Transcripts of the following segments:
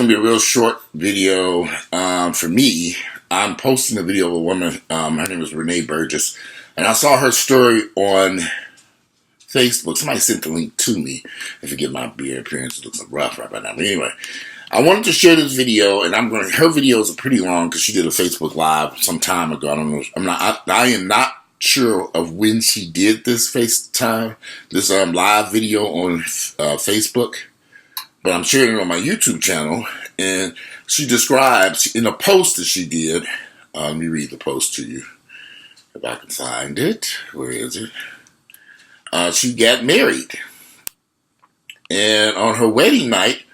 going to be a real short video for me. I'm posting a video of a woman, her name is Renee Burgess, and I saw her story on Facebook. Somebody sent the link to me. I forget my beard appearance, it looks rough right now. But anyway, I wanted to share this video, and her videos are pretty long because she did a Facebook Live some time ago. I don't know. I am not sure of when she did this live video on Facebook, but I'm sharing it on my YouTube channel, and she describes in a post that she did. Let me read the post to you if I can find it. Where is it? She got married, and on her wedding night,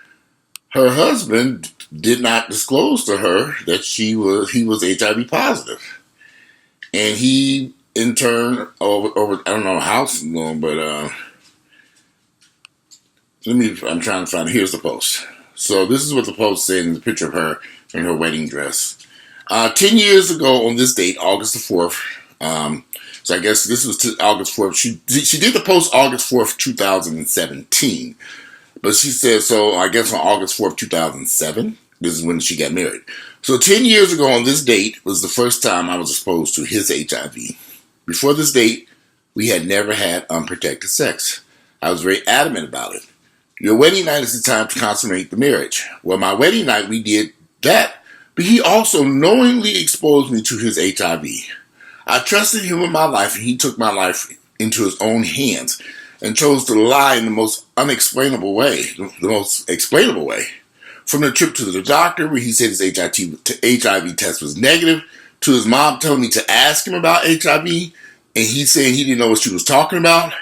her husband did not disclose to her that he was HIV positive, and he in turn over I don't know how long, but I'm trying to find it. Here's the post. So this is what the post said in the picture of her in her wedding dress. 10 years ago on this date, August the 4th. So I guess this was August 4th. She did the post August 4th, 2017. But she said, so I guess on August 4th, 2007, this is when she got married. So 10 years ago on this date was the first time I was exposed to his HIV. Before this date, we had never had unprotected sex. I was very adamant about it. Your wedding night is the time to consummate the marriage. Well, my wedding night, we did that, but he also knowingly exposed me to his HIV. I trusted him with my life, and he took my life into his own hands and chose to lie in the most unexplainable way, the most explainable way. From the trip to the doctor where he said his HIV test was negative, to his mom telling me to ask him about HIV, and he saying he didn't know what she was talking about,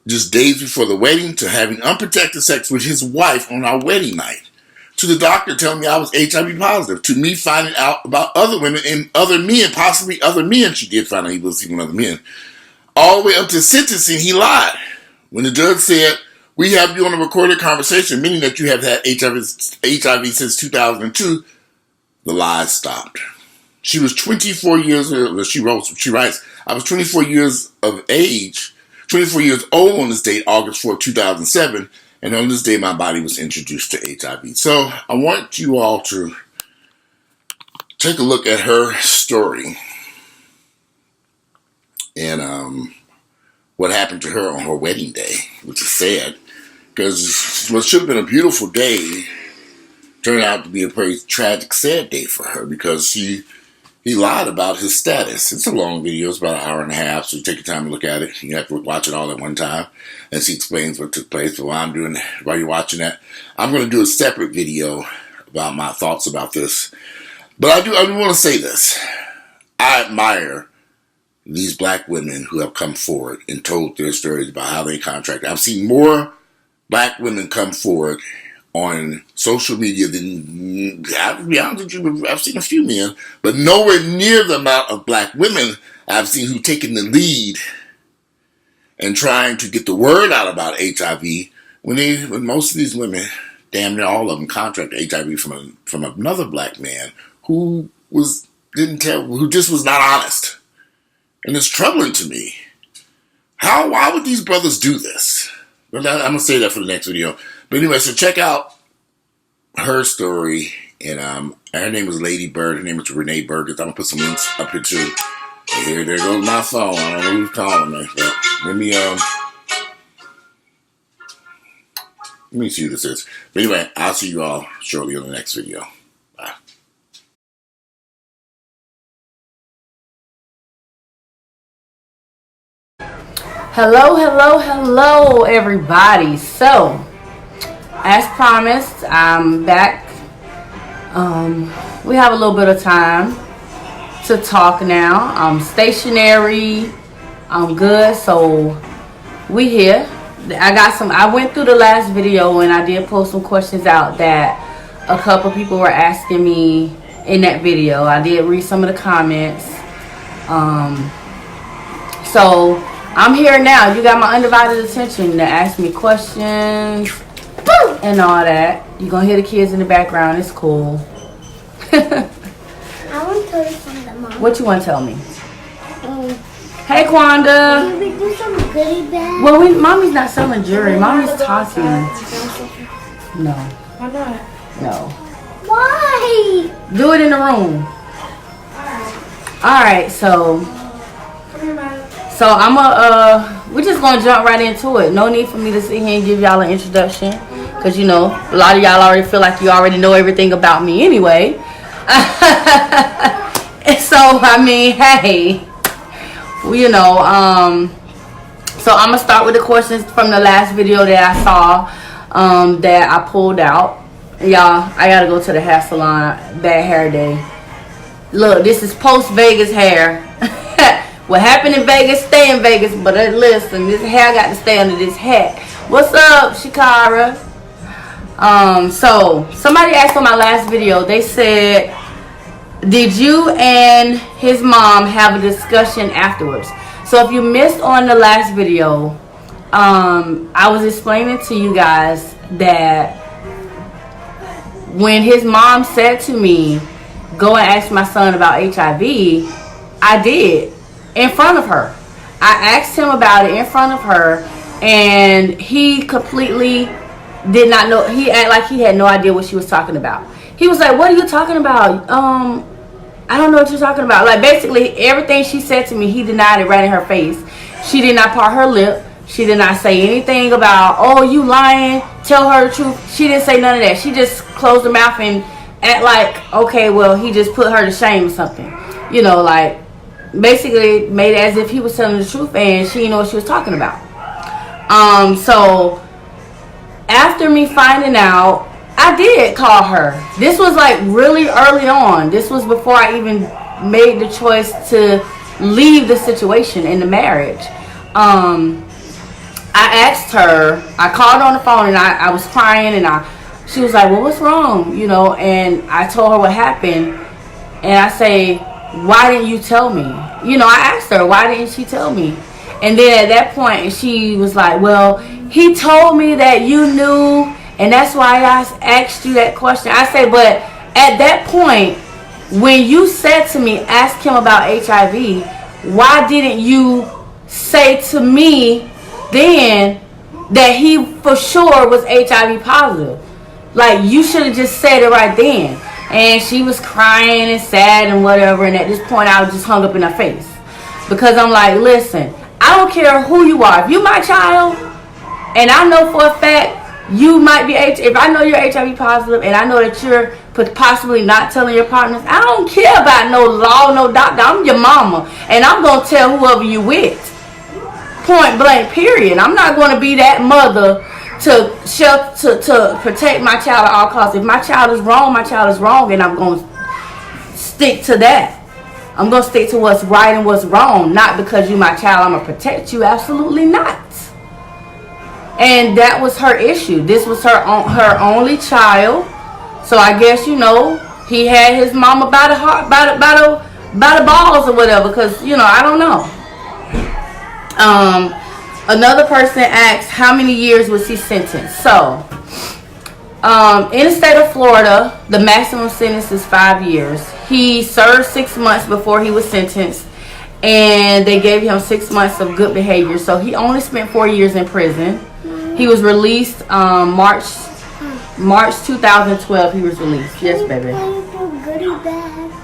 just days before the wedding, to having unprotected sex with his wife on our wedding night, to the doctor telling me I was HIV positive, to me finding out about other women and other men, possibly other men. She did find out he was sleeping with other men. All the way up to sentencing, he lied. When the judge said, we have you on a recorded conversation, meaning that you have had HIV since 2002, the lies stopped. She was 24 years old. She writes, I was 24 years of age, 24 years old on this date, August 4th, 2007, and on this day my body was introduced to HIV. So I want you all to take a look at her story and what happened to her on her wedding day, which is sad, because what should have been a beautiful day turned out to be a very tragic, sad day for her, because he lied about his status. It's a long video. It's about an hour and a half, so you take your time to look at it. You have to watch it all at one time, and she explains what took place. So while you're watching that, I'm going to do a separate video about my thoughts about this. But I do want to say this. I admire these black women who have come forward and told their stories about how they contracted. I've seen more black women come forward on social media than, I have to be honest with you, I've seen a few men, but nowhere near the amount of black women I've seen who've taken the lead and trying to get the word out about HIV when most of these women, damn near all of them, contracted HIV from another black man who just was not honest. And it's troubling to me. Why would these brothers do this? But I'm going to say that for the next video. But anyway, so check out her story. And her name was Ladybyrd. Her name is Renee Burgess. I'm going to put some links up here too. And there goes my phone. I don't know who's calling me. But let me see who this is. But anyway, I'll see you all shortly on the next video. Bye. Hello, everybody. So, as promised, I'm back. We have a little bit of time to talk now. I'm stationary. I'm good. So, we here. I went through the last video and I did post some questions out that a couple people were asking me in that video. I did read some of the comments. So I'm here now. You got my undivided attention to ask me questions and all that. You're going to hear the kids in the background. It's cool. I want to tell you something, Mom. What you want to tell me? Hey, Quanda. Can we do some goodie bags? Well, Mommy's not selling jewelry. Mommy's talking. No. No. Why not? No. Why? Do it in the room. Alright, so we're just gonna jump right into it. No need for me to sit here and give y'all an introduction, because you know a lot of y'all already feel like you already know everything about me anyway. So I mean, hey, you know, so I'm gonna start with the questions from the last video that I saw, that I pulled out. Y'all, I gotta go to the hair salon. Bad hair day. Look, this is post Vegas hair. What happened in Vegas, stay in Vegas. But listen, this hair got to stay under this hat. What's up, Shakara? So somebody asked on my last video. They said, did you and his mom have a discussion afterwards? So if you missed on the last video, I was explaining to you guys that when his mom said to me, go and ask my son about HIV, I did, in front of her. I asked him about it in front of her, and he completely did not know. He acted like he had no idea what she was talking about. He was like, what are you talking about? I don't know what you're talking about. Like, basically, everything she said to me, he denied it right in her face. She did not part her lip. She did not say anything about, oh, you lying, tell her the truth. She didn't say none of that. She just closed her mouth and act like, okay, well, he just put her to shame or something. You know, like, basically made it as if he was telling the truth and she didn't know what she was talking about. So, after me finding out, I did call her. This was like really early on. This was before I even made the choice to leave the situation in the marriage. I asked her, I called her on the phone and I was crying, and she was like, well, what's wrong? You know, and I told her what happened, and I say, why didn't you tell me? You know, I asked her, why didn't she tell me? And then at that point, she was like, well, he told me that you knew, and that's why I asked you that question. I say, but at that point, when you said to me, ask him about HIV, why didn't you say to me then that he for sure was HIV positive? Like, you should have just said it right then. And she was crying and sad and whatever, and at this point I was just hung up in her face, because I'm like, listen, I don't care who you are. If you my child and I know for a fact you might be if I know you're HIV positive and I know that you're possibly not telling your partners, I don't care about no law, no doctor. I'm your mama, and I'm gonna tell whoever you with. Point blank, period. I'm not going to be that mother to protect my child at all costs. If my child is wrong, my child is wrong, and I'm going to stick to that. I'm going to stick to what's right and what's wrong. Not because you my child, I'm going to protect you. Absolutely not. And that was her issue. This was her only child. So I guess, you know, he had his mama by the heart, by the balls or whatever, because, you know, I don't know. Another person asked, how many years was he sentenced? So, in the state of Florida, the maximum sentence is 5 years. He served 6 months before he was sentenced, and they gave him 6 months of good behavior. So he only spent 4 years in prison. He was released March 2012. He was released. Yes, baby.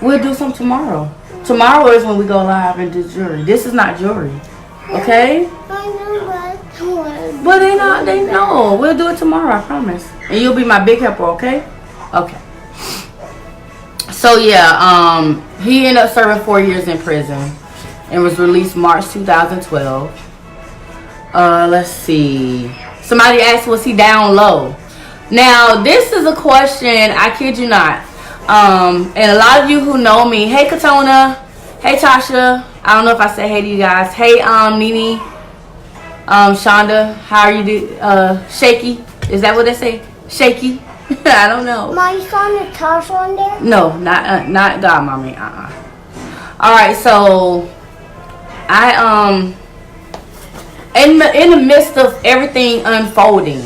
We'll do some tomorrow. Tomorrow is when we go live and do jury. This is not jury. Okay? But they know. We'll do it tomorrow, I promise. And you'll be my big helper, okay? Okay. So yeah, he ended up serving 4 years in prison and was released March 2012. Let's see. Somebody asked, was he down low? Now, this is a question, I kid you not. And a lot of you who know me, hey Katona, hey Tasha, I don't know if I said hey to you guys. Hey, Nene, Shonda, how are you? Shaky, is that what they say? Shaky, I don't know. Ma, you saw the Tasha on there? No, not God, mommy. All right, so I in the midst of everything unfolding,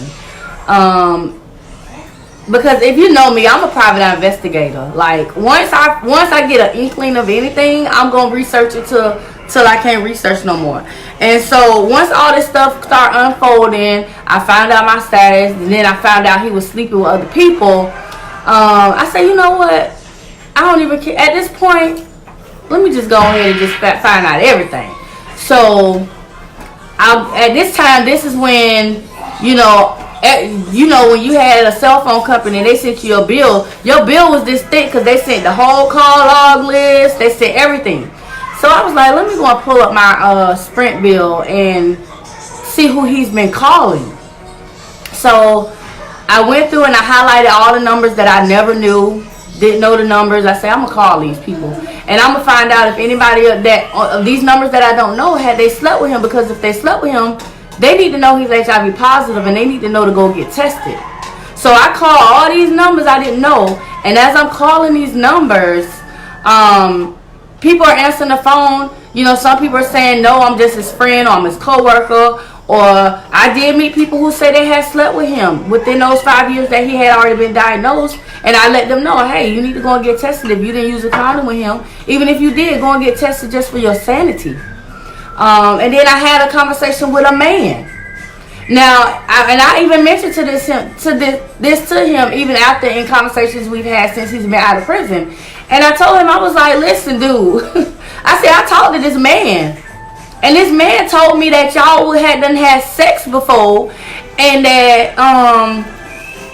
because if you know me, I'm a private investigator. Like, once I get an inkling of anything, I'm gonna research it till I can't research no more. And so once all this stuff started unfolding, I found out my status, and then I found out he was sleeping with other people. I say, you know what? I don't even care. At this point, let me just go ahead and just find out everything. So, at this time, this is when, when you had a cell phone company and they sent you your bill was this thick because they sent the whole call log list. They sent everything. So I was like, let me go and pull up my Sprint bill and see who he's been calling. So I went through and I highlighted all the numbers that I never knew, didn't know the numbers. I said, I'm gonna call these people and I'm gonna find out if anybody of these numbers that I don't know had they slept with him, because if they slept with him, they need to know he's HIV positive and they need to know to go get tested. So I called all these numbers I didn't know, and as I'm calling these numbers, people are answering the phone. Some people are saying, no, I'm just his friend, or I'm his coworker, or I did meet people who say they had slept with him within those 5 years that he had already been diagnosed, and I let them know, hey, you need to go and get tested if you didn't use a condom with him. Even if you did, go and get tested just for your sanity. And then I had a conversation with a man. Now, I even mentioned this to him even after in conversations we've had since he's been out of prison. And I told him, I was like, listen, dude, I said, I talked to this man. And this man told me that y'all had done had sex before. And that,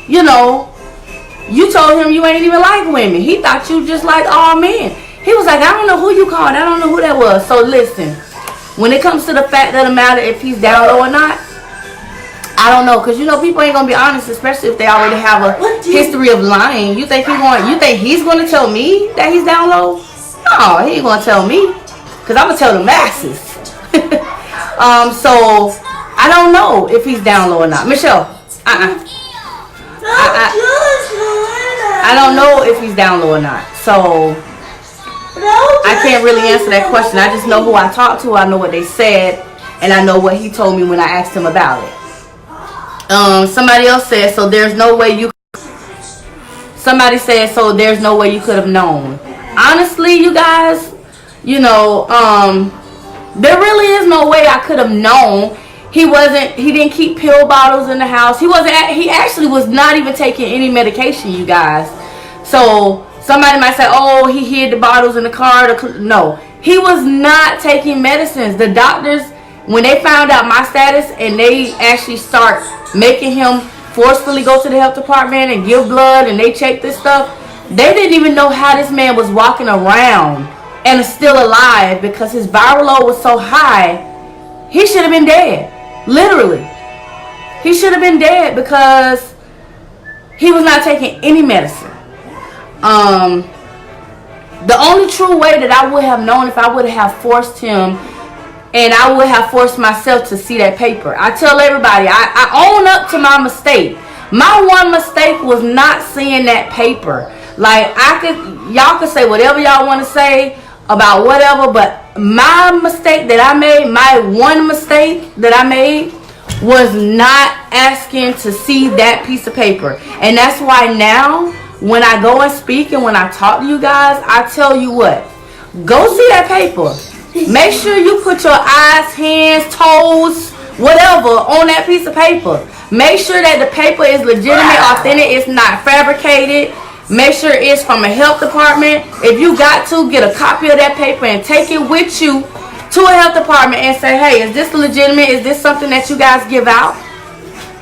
you told him you ain't even like women. He thought you just like all men. He was like, I don't know who you called. I don't know who that was. So listen, when it comes to the fact of the matter, if he's down low or not, I don't know, because people ain't gonna be honest, especially if they already have a history of lying. You think he's gonna tell me that he's down low? No, he ain't gonna tell me, because I'm gonna tell the masses. So I don't know if he's down low or not. Michelle, I don't know if he's down low or not. So I can't really answer that question. I just know who I talked to, I know what they said, and I know what he told me when I asked him about it. Somebody else said, so there's no way you... Somebody said, so there's no way you could have known. Honestly, you guys, there really is no way I could have known. He didn't keep pill bottles in the house. He actually was not even taking any medication, you guys. So somebody might say, oh, he hid the bottles in the car. No, he was not taking medicines. The doctors, when they found out my status and they actually start making him forcefully go to the health department and give blood and they check this stuff, they didn't even know how this man was walking around and is still alive, because his viral load was so high. He should have been dead. Literally. He should have been dead because he was not taking any medicine. The only true way that I would have known if I would have forced him, and I would have forced myself to see that paper. I tell everybody, I own up to my mistake. My one mistake was not seeing that paper. Like, y'all could say whatever y'all want to say about whatever, but my mistake that I made, my one mistake that I made, was not asking to see that piece of paper. And that's why now, when I go and speak and when I talk to you guys, I tell you what, go see that paper. Make sure you put your eyes, hands, toes, whatever on that piece of paper. Make sure that the paper is legitimate, authentic, it's not fabricated. Make sure it's from a health department. If you got to, get a copy of that paper and take it with you to a health department and say, hey, is this legitimate? Is this something that you guys give out?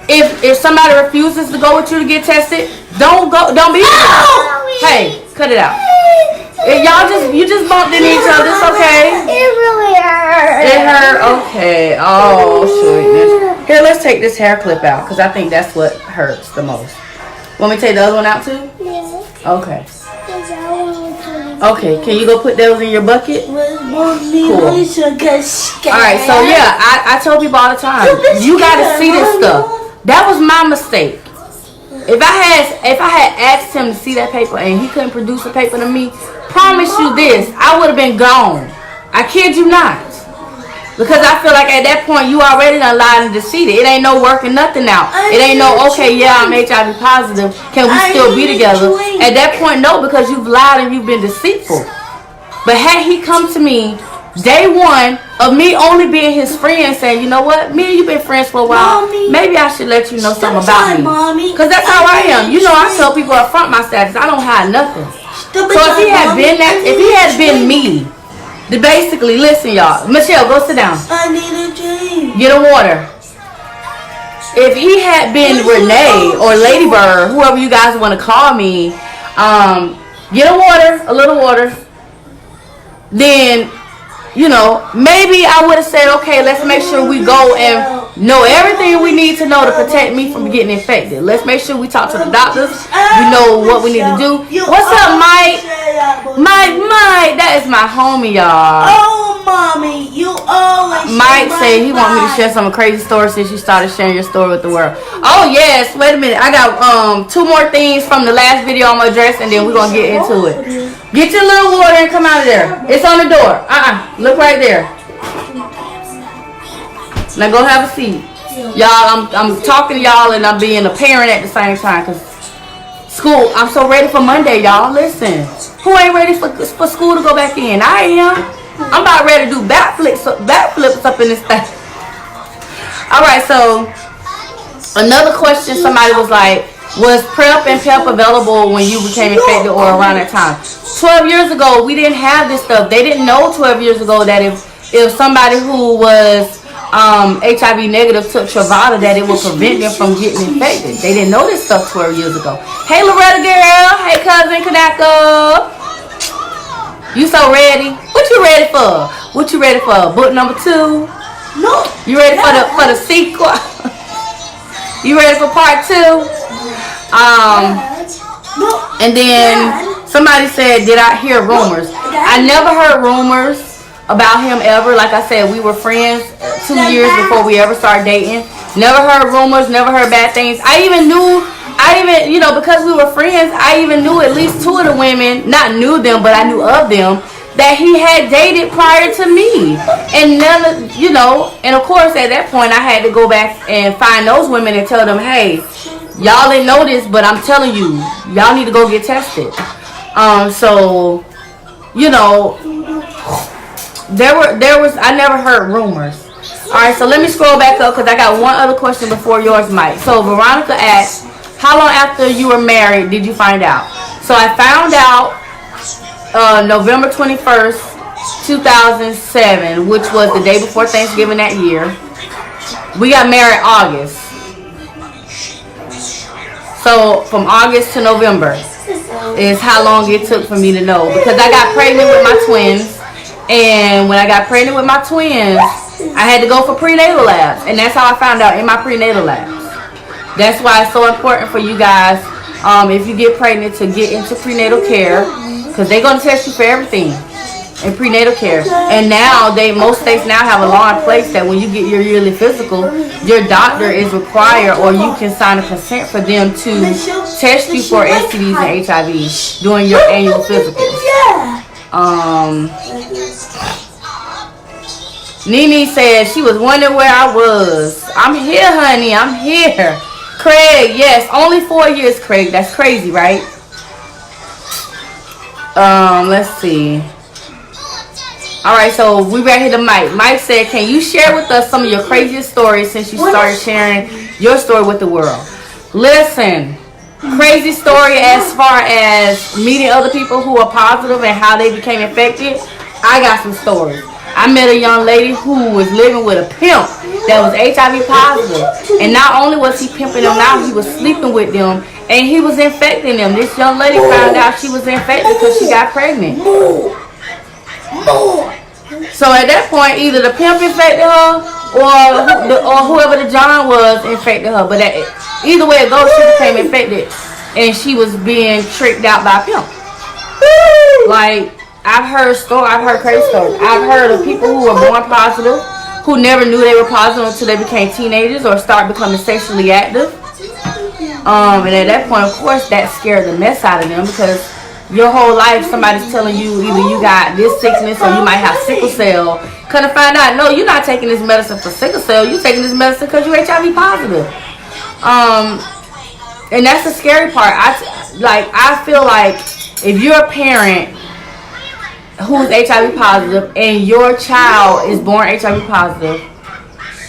If somebody refuses to go with you to get tested, don't go. Don't be. Hey, cut it out. You just bumped into each other. It's okay. It really hurt. It hurt. Okay. Oh, sweetness. Here, let's take this hair clip out because I think that's what hurts the most. Want me to take the other one out too? Yeah. Okay. Okay. Can you go put those in your bucket? Cool. Alright, so yeah, I tell people all the time, you gotta see this stuff. That was my mistake. If I had asked him to see that paper and he couldn't produce a paper to me, promise you this, I would have been gone. I kid you not. Because I feel like at that point you already done lied and deceived. It ain't no working nothing out. It ain't no, okay, yeah, I'm HIV positive. Can we still be together? At that point, no, because you've lied and you've been deceitful. But had he come to me day one of me only being his friend, saying, you know what, me and you been friends for a while. Mommy, maybe I should let you know something about me. Because that's how I am. You know, I tell people up front my status. I don't hide nothing. So if he had been that, if he had been me, basically, listen, y'all. Michelle, go sit down. I need a drink. Get a water. If he had been Renee or Ladybyrd, whoever you guys want to call me, get a water, a little water, then, you know, maybe I would have said, okay, let's make sure we go and know everything we need to know to protect me from getting infected. Let's make sure we talk to the doctors. We know what we need to do. What's up, Mike? Mike, that is my homie, y'all. Oh, mommy, you always. Mike said he want me to share some crazy stories since you started sharing your story with the world. Oh yes, wait a minute. I got 2 more things from the last video I'm gonna address, and then we're gonna get into it. Get your little water and come out of there. It's on the door. Look right there. Now go have a seat. Y'all, I'm talking to y'all and I'm being a parent at the same time, because school, I'm so ready for Monday, y'all. Listen, who ain't ready for school to go back in? I am. I'm about ready to do backflips up in this thing. Alright, so another question somebody was like, was PrEP and PEP available when you became infected or around that time? 12 years ago, we didn't have this stuff. They didn't know 12 years ago that if somebody who was HIV negative took Truvada, that it would prevent them from getting infected. They didn't know this stuff 12 years ago. Hey, Loretta girl. Hey, cousin Kanako. You so ready? What you ready for? What you ready for? Book number 2? No. You ready for the sequel? You ready for part 2? And then somebody said, did I hear rumors? I never heard rumors about him ever. Like I said, we were friends 2 years before we ever started dating. Never heard rumors, never heard bad things. I even, you know, because we were friends, I even knew at least 2 of the women, not knew them, but I knew of them, that he had dated prior to me. And none of, you know, and of course at that point I had to go back and find those women and tell them, hey, y'all didn't know this, but I'm telling you, y'all need to go get tested. So, you know, there was, I never heard rumors. Alright, so let me scroll back up because I got one other question before yours, Mike. So Veronica asked, how long after you were married did you find out? So I found out November 21st, 2007, which was the day before Thanksgiving that year. We got married August. So from August to November is how long it took for me to know, because I got pregnant with my twins, and when I got pregnant with my twins, I had to go for prenatal labs, and that's how I found out, in my prenatal labs. That's why it's so important for you guys, if you get pregnant, to get into prenatal care, because they're going to test you for everything in prenatal care. And now, most states now have a law in place that when you get your yearly physical, your doctor is required, or you can sign a consent for them to test you for STDs and HIV during your annual physicals. Nene said she was wondering where I was. I'm here, honey. I'm here. Craig, yes, only 4 years, Craig. That's crazy, right? Let's see. Alright, so we right here to Mike. Mike said, can you share with us some of your craziest stories since you started sharing your story with the world? Listen, crazy story as far as meeting other people who are positive and how they became infected. I got some stories. I met a young lady who was living with a pimp that was HIV positive. And not only was he pimping them out, he was sleeping with them. And he was infecting them. This young lady found out she was infected because she got pregnant. So at that point, either the pimp infected her or whoever the John was infected her. But either way it goes, she became infected. And she was being tricked out by a pimp. Like, I've heard crazy stories. I've heard of people who were born positive, who never knew they were positive until they became teenagers or start becoming sexually active. And at that point, of course, that scared the mess out of them, because your whole life somebody's telling you either you got this sickness or you might have sickle cell. Couldn't find out, no, you're not taking this medicine for sickle cell. You're taking this medicine because you're HIV positive. And that's the scary part. I feel like if you're a parent who's HIV positive and your child is born HIV positive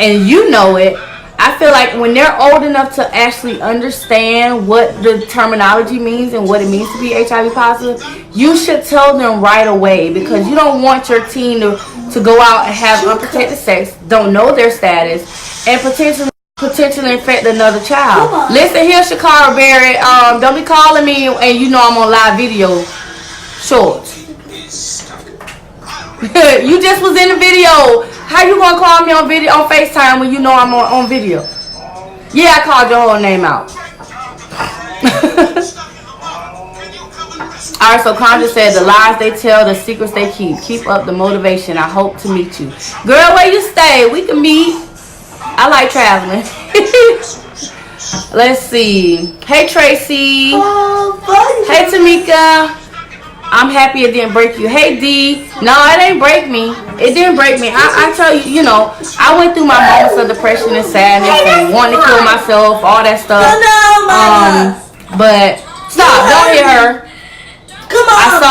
and you know it, I feel like when they're old enough to actually understand what the terminology means and what it means to be HIV positive, you should tell them right away, because you don't want your teen to go out and have unprotected sex, don't know their status, and potentially infect another child. Listen here, Shakara Barrett, don't be calling me and you know I'm on live video short. You just was in the video. How you gonna call me on video on FaceTime when you know I'm on video? Yeah, I called your whole name out. Alright, so Conjure said the lies they tell, the secrets they keep. Keep up the motivation. I hope to meet you. Girl, where you stay? We can meet. I like traveling. Let's see. Hey Tracy. Hey Tamika. I'm happy it didn't break you. Hey D. No, it didn't break me. It didn't break me. I tell you, you know, I went through my moments of depression and sadness and wanting to kill myself, all that stuff. But stop, don't hit her. Come on.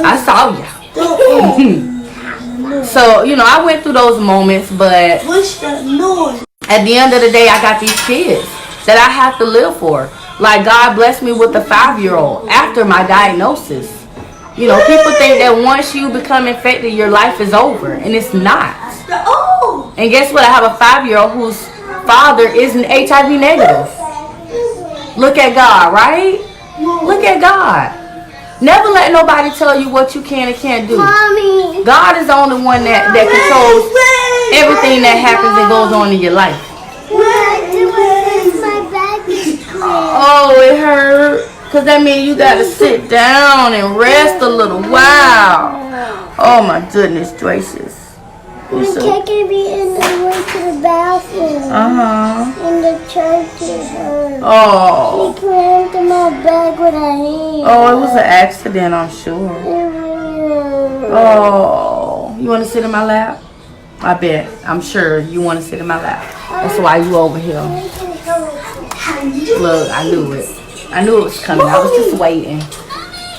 I saw you. So, you know, I went through those moments, but at the end of the day, I got these kids that I have to live for. Like, God blessed me with a 5-year-old after my diagnosis. You know, people think that once you become infected, your life is over. And it's not. And guess what? I have a 5-year-old whose father isn't HIV negative. Look at God, right? Look at God. Never let nobody tell you what you can and can't do. Mommy. God is the only one that controls everything that happens and goes on in your life. Oh, it hurt. Because that means you got to sit down and rest a little while. Oh, my goodness gracious. I'm taking me in the way to the bathroom. In the church is hurt. Oh. She crammed in my bag with her hand. Oh, it was an accident, I'm sure. Oh. You want to sit in my lap? I bet. I'm sure you want to sit in my lap. That's why you over here. Look, I knew it. I knew it was coming. I was just waiting.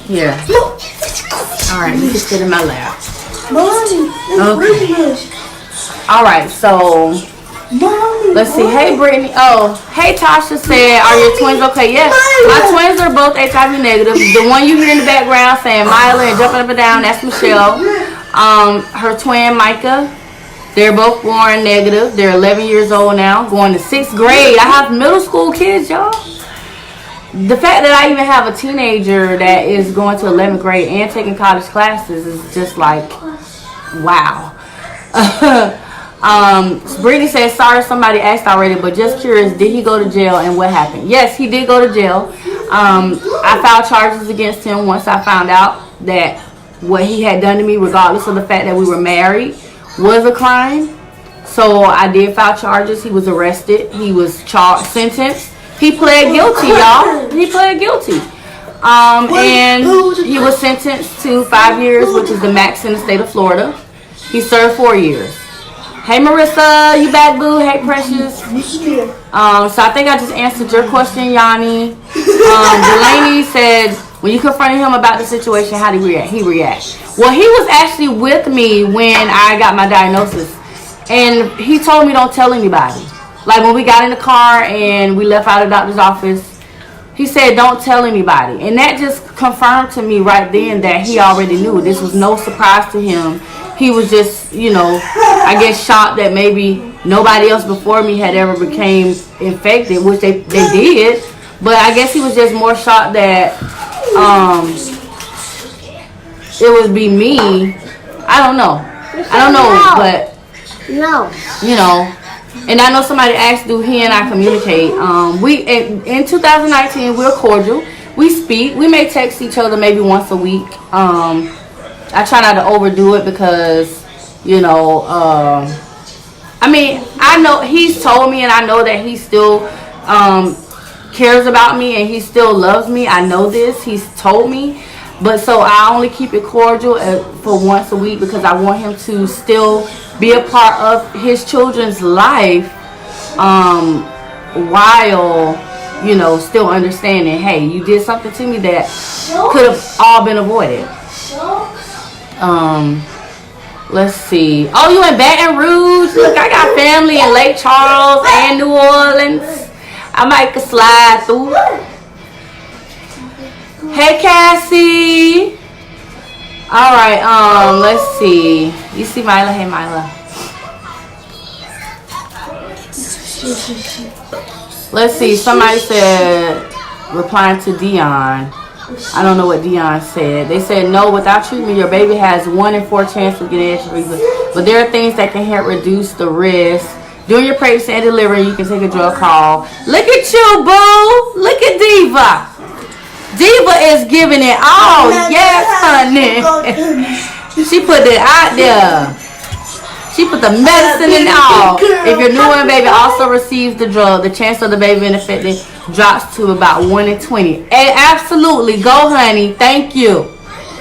Here. Alright, you can sit in my lap. Okay. Alright, so let's see. Hey Brittany. Oh, hey Tasha said, are your twins okay? Yes. My twins are both HIV negative. The one you hear in the background saying Myla and jumping up and down, that's Michelle. Her twin Micah. They're both born negative. They're 11 years old now, going to 6th grade. I have middle school kids, y'all. The fact that I even have a teenager that is going to 11th grade and taking college classes is just like, wow. Brittany says, sorry somebody asked already, but just curious, did he go to jail and what happened? Yes, he did go to jail. I filed charges against him once I found out that what he had done to me, regardless of the fact that we were married, was a crime. So I did file charges. He was arrested. He was sentenced. He pled guilty, y'all. He pled guilty. And he was sentenced to 5 years, which is the max in the state of Florida. He served 4 years. Hey Marissa, you back, boo? Hey Precious. So I think I just answered your question, Yanni. Delaney said, when you confronted him about the situation, how did he react? He reacted. Well, he was actually with me when I got my diagnosis. And he told me don't tell anybody. Like when we got in the car and we left out of the doctor's office, he said don't tell anybody. And that just confirmed to me right then that he already knew. This was no surprise to him. He was just, you know, I guess shocked that maybe nobody else before me had ever became infected, which they did. But I guess he was just more shocked that it would be me. I don't know, but no, you know. And I know somebody asked, do he and I communicate? We in 2019 we're cordial. We speak. We may text each other maybe once a week. I try not to overdo it because, you know, I mean, I know he's told me and I know that he still cares about me and he still loves me. I know this. He's told me. But so I only keep it cordial for once a week because I want him to still be a part of his children's life while, you know, still understanding, hey, you did something to me that could have all been avoided. Let's see. Oh, you in Baton Rouge? Look, I got family in Lake Charles and New Orleans. I might could slide through. Hey, Cassie. All right. Let's see. You see Mila? Hey, Mila. Let's see. Somebody said replying to Dion. I don't know what Dion said. They said, no, without treatment, your baby has 1 in 4 chance of getting HIV. But there are things that can help reduce the risk. During your pregnancy and delivery, you can take a drug call. Look at you, boo. Look at Diva. Diva is giving it all. Yes, honey. She put it out there. She put the medicine in all. If your newborn baby also receives the drug, the chance of the baby being infected drops to about 1 in 20. Absolutely. Go, honey. Thank you.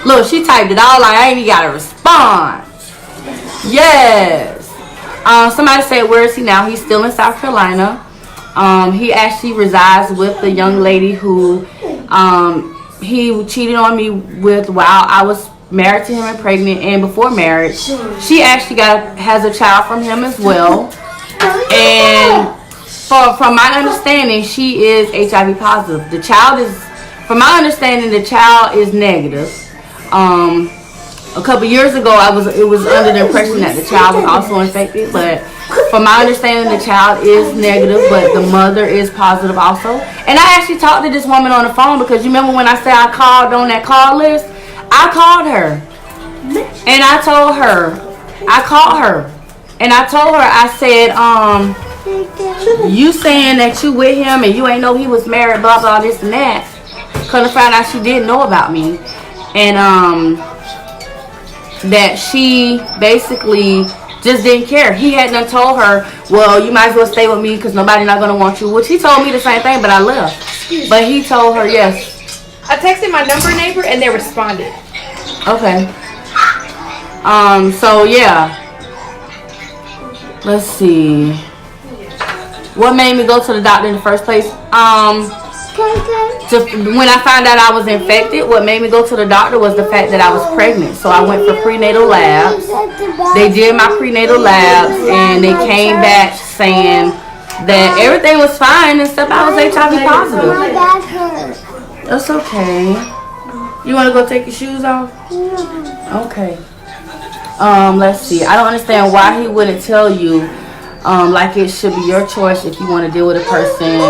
Look, she typed it all like I ain't even got to respond. Yes. Somebody said, where is he now? He's still in South Carolina. He actually resides with the young lady who he cheated on me with while I was married to him and pregnant, and before marriage. She actually has a child from him as well. And from my understanding, she is HIV positive. The child is, from my understanding, the child is negative. A couple years ago, it was under the impression that the child was also infected, but from my understanding, the child is negative, but the mother is positive also. And I actually talked to this woman on the phone because you remember when I said I called on that call list? I called her and I told her, I said, you saying that you with him and you ain't know he was married, blah, blah, this and that. Couldn't find out she didn't know about me. And, that she basically just didn't care. He hadn't told her, well, you might as well stay with me because nobody's not going to want you. Which he told me the same thing, but I left. But he told her, yes. I texted my number neighbor and they responded. Okay. So yeah. Let's see. What made me go to the doctor in the first place? When I found out I was infected, what made me go to the doctor was the fact that I was pregnant. So I went for prenatal labs. They did my prenatal labs and they came back saying that everything was fine except I was HIV positive. That's okay. You want to go take your shoes off? Okay. Let's see. I don't understand why he wouldn't tell you like it should be your choice if you want to deal with a person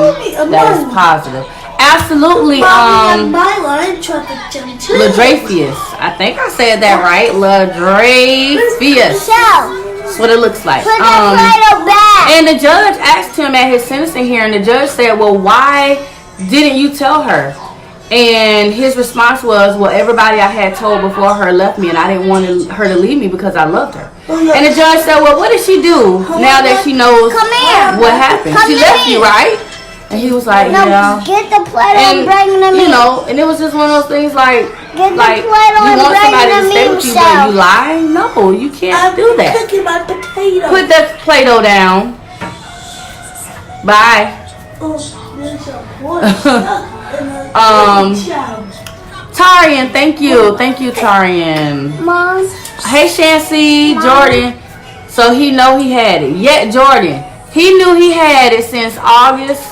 that is positive. Absolutely. Ladrafius. I think I said that right. Ladrafius. That's what it looks like. And the judge asked him at his sentencing hearing. The judge said, well, why didn't you tell her? And his response was, well, everybody I had told before her left me, and I didn't want her to leave me because I loved her. And the judge said, well, what did she do now that she knows what happened? She left you, right? And he was like, yeah. Get the plate and bring them in. You know, and it was just one of those things like Get the plate you want somebody to stay with you, but yourself. you lie? No, you can't do that. Cooking my potato. Put that Play-Doh down. Bye. Tarian, thank you, Tarian. Mom. Hey, Shancy, Jordan. So he know he had it. Yeah, Jordan. He knew he had it since August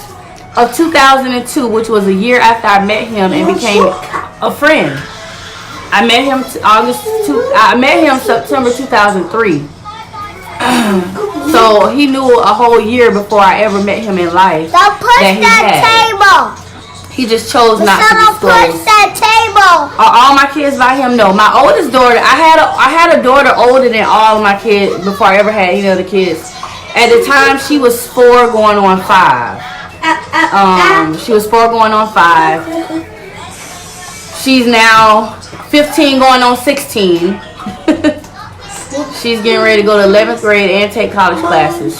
of 2002, which was a year after I met him and became a friend. I met him September 2003. So he knew a whole year before I ever met him in life. Don't push that table. He just chose not to disclose. Push that table. Are all my kids by him? No. My oldest daughter, I had a daughter older than all of my kids before I ever had any other kids. At the time, she was 4 going on 5. She was 4 going on 5. She's now 15 going on 16. She's getting ready to go to 11th grade and take college classes.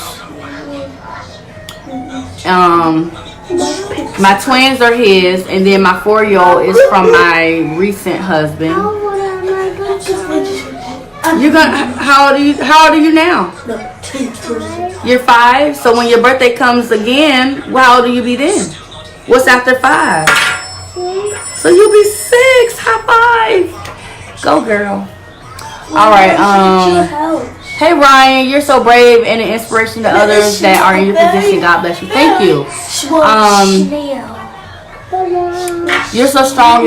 My twins are his, and then my 4-year-old is from my recent husband. How old are you now? You're 5. So when your birthday comes again, how old will you be then? What's after 5? So you'll be 6. High five. Go, girl. All right. Hey, Ryan, you're so brave and an inspiration to others that are in your position. God bless you. Thank you. You're so strong.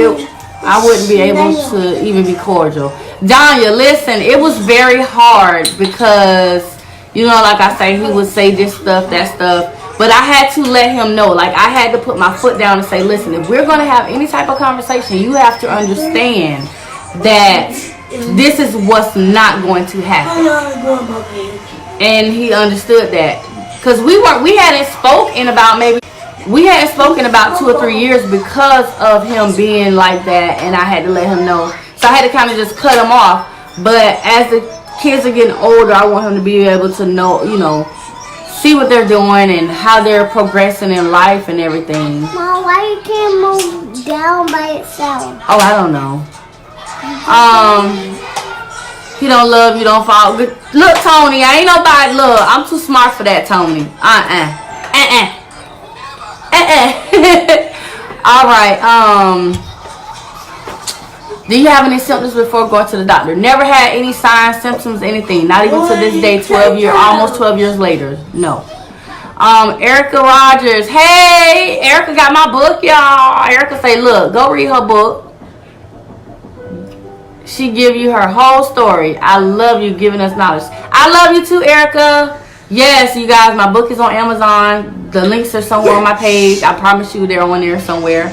I wouldn't be able to even be cordial. Danya, listen, it was very hard because, you know, like I say, he would say this stuff, that stuff. But I had to let him know. Like, I had to put my foot down and say, listen, if we're going to have any type of conversation, you have to understand that this is what's not going to happen. And he understood that. Because we hadn't spoken about 2 or 3 years because of him being like that, and I had to let him know. So I had to kind of just cut him off. But as the kids are getting older, I want him to be able to know, you know, see what they're doing and how they're progressing in life and everything. Mom, why you can't move down by itself? Oh, I don't know. He don't love you, don't fall. Look, Tony, I ain't nobody. Look, I'm too smart for that, Tony. All right. Do you have any symptoms before going to the doctor? Never had any signs, symptoms, anything. Not even to this day, almost 12 years later. No. Erica Rogers. Hey, Erica got my book, y'all. Erica say, look, go read her book. She give you her whole story. I love you giving us knowledge. I love you too, Erica. Yes, you guys, my book is on Amazon. The links are somewhere on my page. I promise you they're on there somewhere.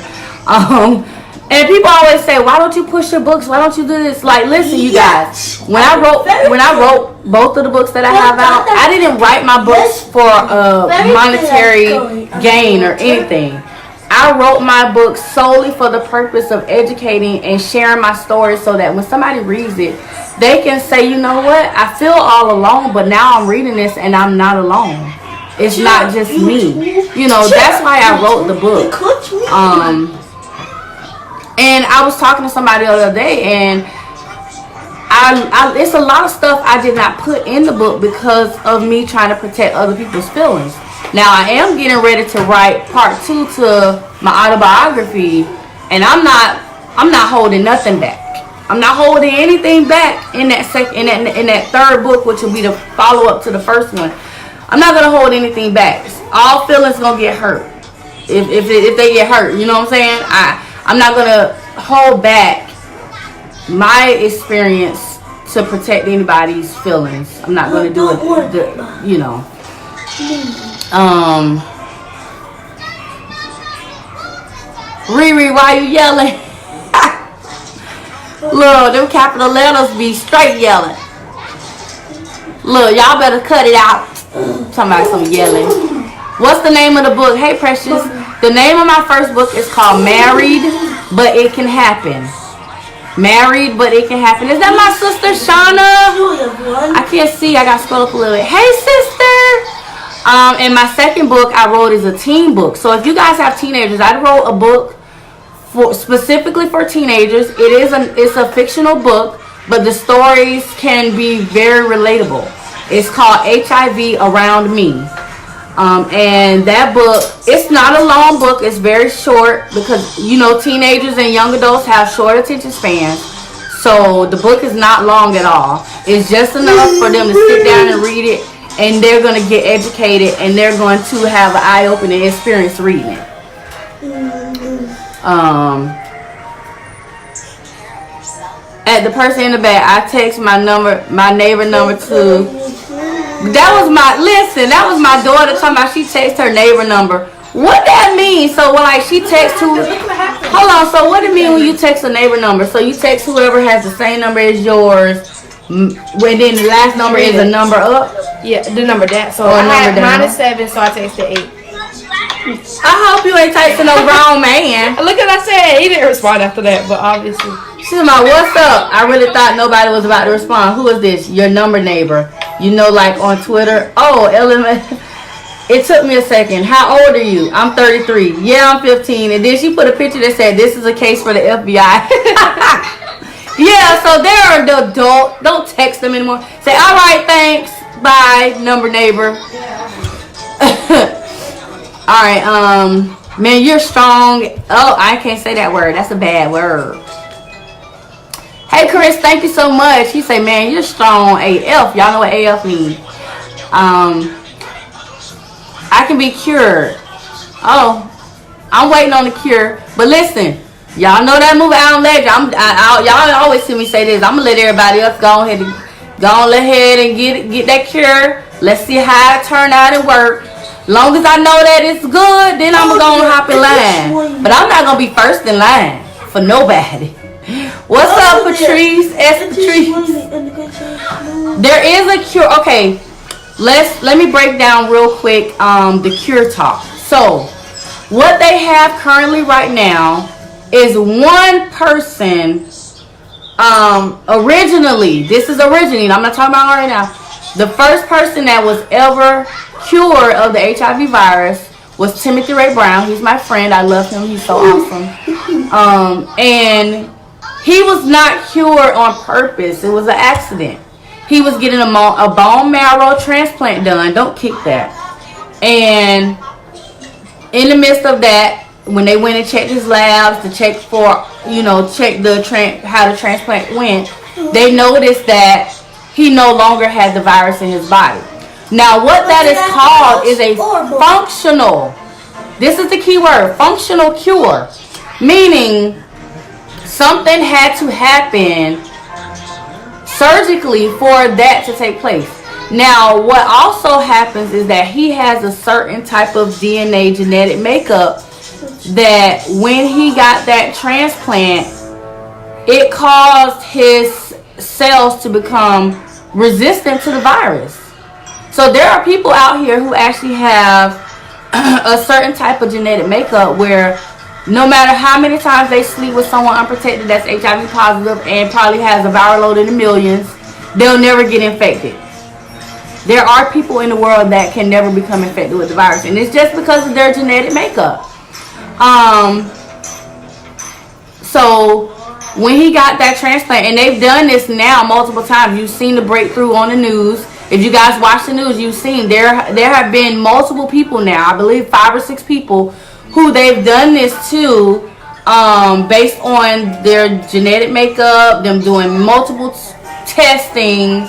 And people always say, why don't you push your books? Why don't you do this? Like, listen, you guys, when I wrote both of the books that I have out, I didn't write my books for a monetary gain or anything. I wrote my book solely for the purpose of educating and sharing my story so that when somebody reads it, they can say, you know what? I feel all alone, but now I'm reading this and I'm not alone. It's not just me. You know, that's why I wrote the book. And I was talking to somebody the other day, and it's a lot of stuff I did not put in the book because of me trying to protect other people's feelings. Now I am getting ready to write part 2 to my autobiography, and I'm not holding nothing back. I'm not holding anything back in that third book, which will be the follow up to the first one. I'm not gonna hold anything back. All feelings gonna get hurt if they get hurt. You know what I'm saying? I'm not gonna hold back my experience to protect anybody's feelings. I'm not gonna do it. You know. Riri, why you yelling? Look, them capital letters be straight yelling. Look, y'all better cut it out. Talking about some yelling. What's the name of the book? Hey, Precious. The name of my first book is called Married, But It Can Happen. Married, But It Can Happen. Is that my sister, Shauna? I can't see. I got to scroll up a little bit. Hey, sister. And my second book I wrote is a teen book. So if you guys have teenagers, I wrote a book specifically for teenagers. It's a fictional book, but the stories can be very relatable. It's called HIV Around Me. And that book, it's not a long book. It's very short because, you know, teenagers and young adults have short attention spans. So the book is not long at all. It's just enough for them to sit down and read it, and they're going to get educated, and they're going to have an eye-opening experience reading it. At the person in the back, I text my neighbor number to. That was my daughter talking about she texts her neighbor number. What that mean? So like she texts hold on, so what it mean when you text a neighbor number? So you text whoever has the same number as yours, when then the last number is a number up? Yeah, the number down. So I had mine is 7, so I texted 8. I hope you ain't texting no wrong man. Look what I said. He didn't respond after that, but obviously. She's like, what's up? I really thought nobody was about to respond. Who is this? Your number neighbor. You know, like on Twitter. Oh, element. It took me a second. How old are you? I'm 33. Yeah, I'm 15. And then she put a picture that said, this is a case for the FBI. Yeah, so they're the adult. Don't text them anymore. Say, all right, thanks. Bye, number neighbor. All right, man, you're strong. Oh, I can't say that word. That's a bad word. Hey Chris, thank you so much. He say, man, you're strong AF. Y'all know what AF means. I can be cured. Oh, I'm waiting on the cure. But listen, y'all know that movie Out Ledger. Y'all always see me say this. I'm gonna let everybody else go ahead and get that cure. Let's see how it turn out and work. Long as I know that it's good, then I'm gonna hop in line. But I'm not gonna be first in line for nobody. What's up, Patrice? Patrice. There is a cure. Okay, let me break down real quick the cure talk. So, what they have currently right now is one person. Originally, I'm not talking about right now. The first person that was ever cured of the HIV virus was Timothy Ray Brown. He's my friend. I love him. He's so awesome. And he was not cured on purpose. It was an accident. He was getting a bone marrow transplant done. Don't kick that. And in the midst of that, when they went and checked his labs to check for, how the transplant went, they noticed that he no longer had the virus in his body. Now, what that is called is a functional, this is the key word, functional cure. Meaning, something had to happen surgically for that to take place. Now, what also happens is that he has a certain type of DNA genetic makeup that when he got that transplant, it caused his cells to become resistant to the virus. So there are people out here who actually have a certain type of genetic makeup where no matter how many times they sleep with someone unprotected that's HIV positive and probably has a viral load in the millions, they'll never get infected. There are people in the world that can never become infected with the virus, and it's just because of their genetic makeup. So when he got that transplant, and they've done this now multiple times, you've seen the breakthrough on the news. If you guys watch the news, you've seen there have been multiple people now, I believe 5 or 6 people who they've done this to, based on their genetic makeup, them doing multiple testing,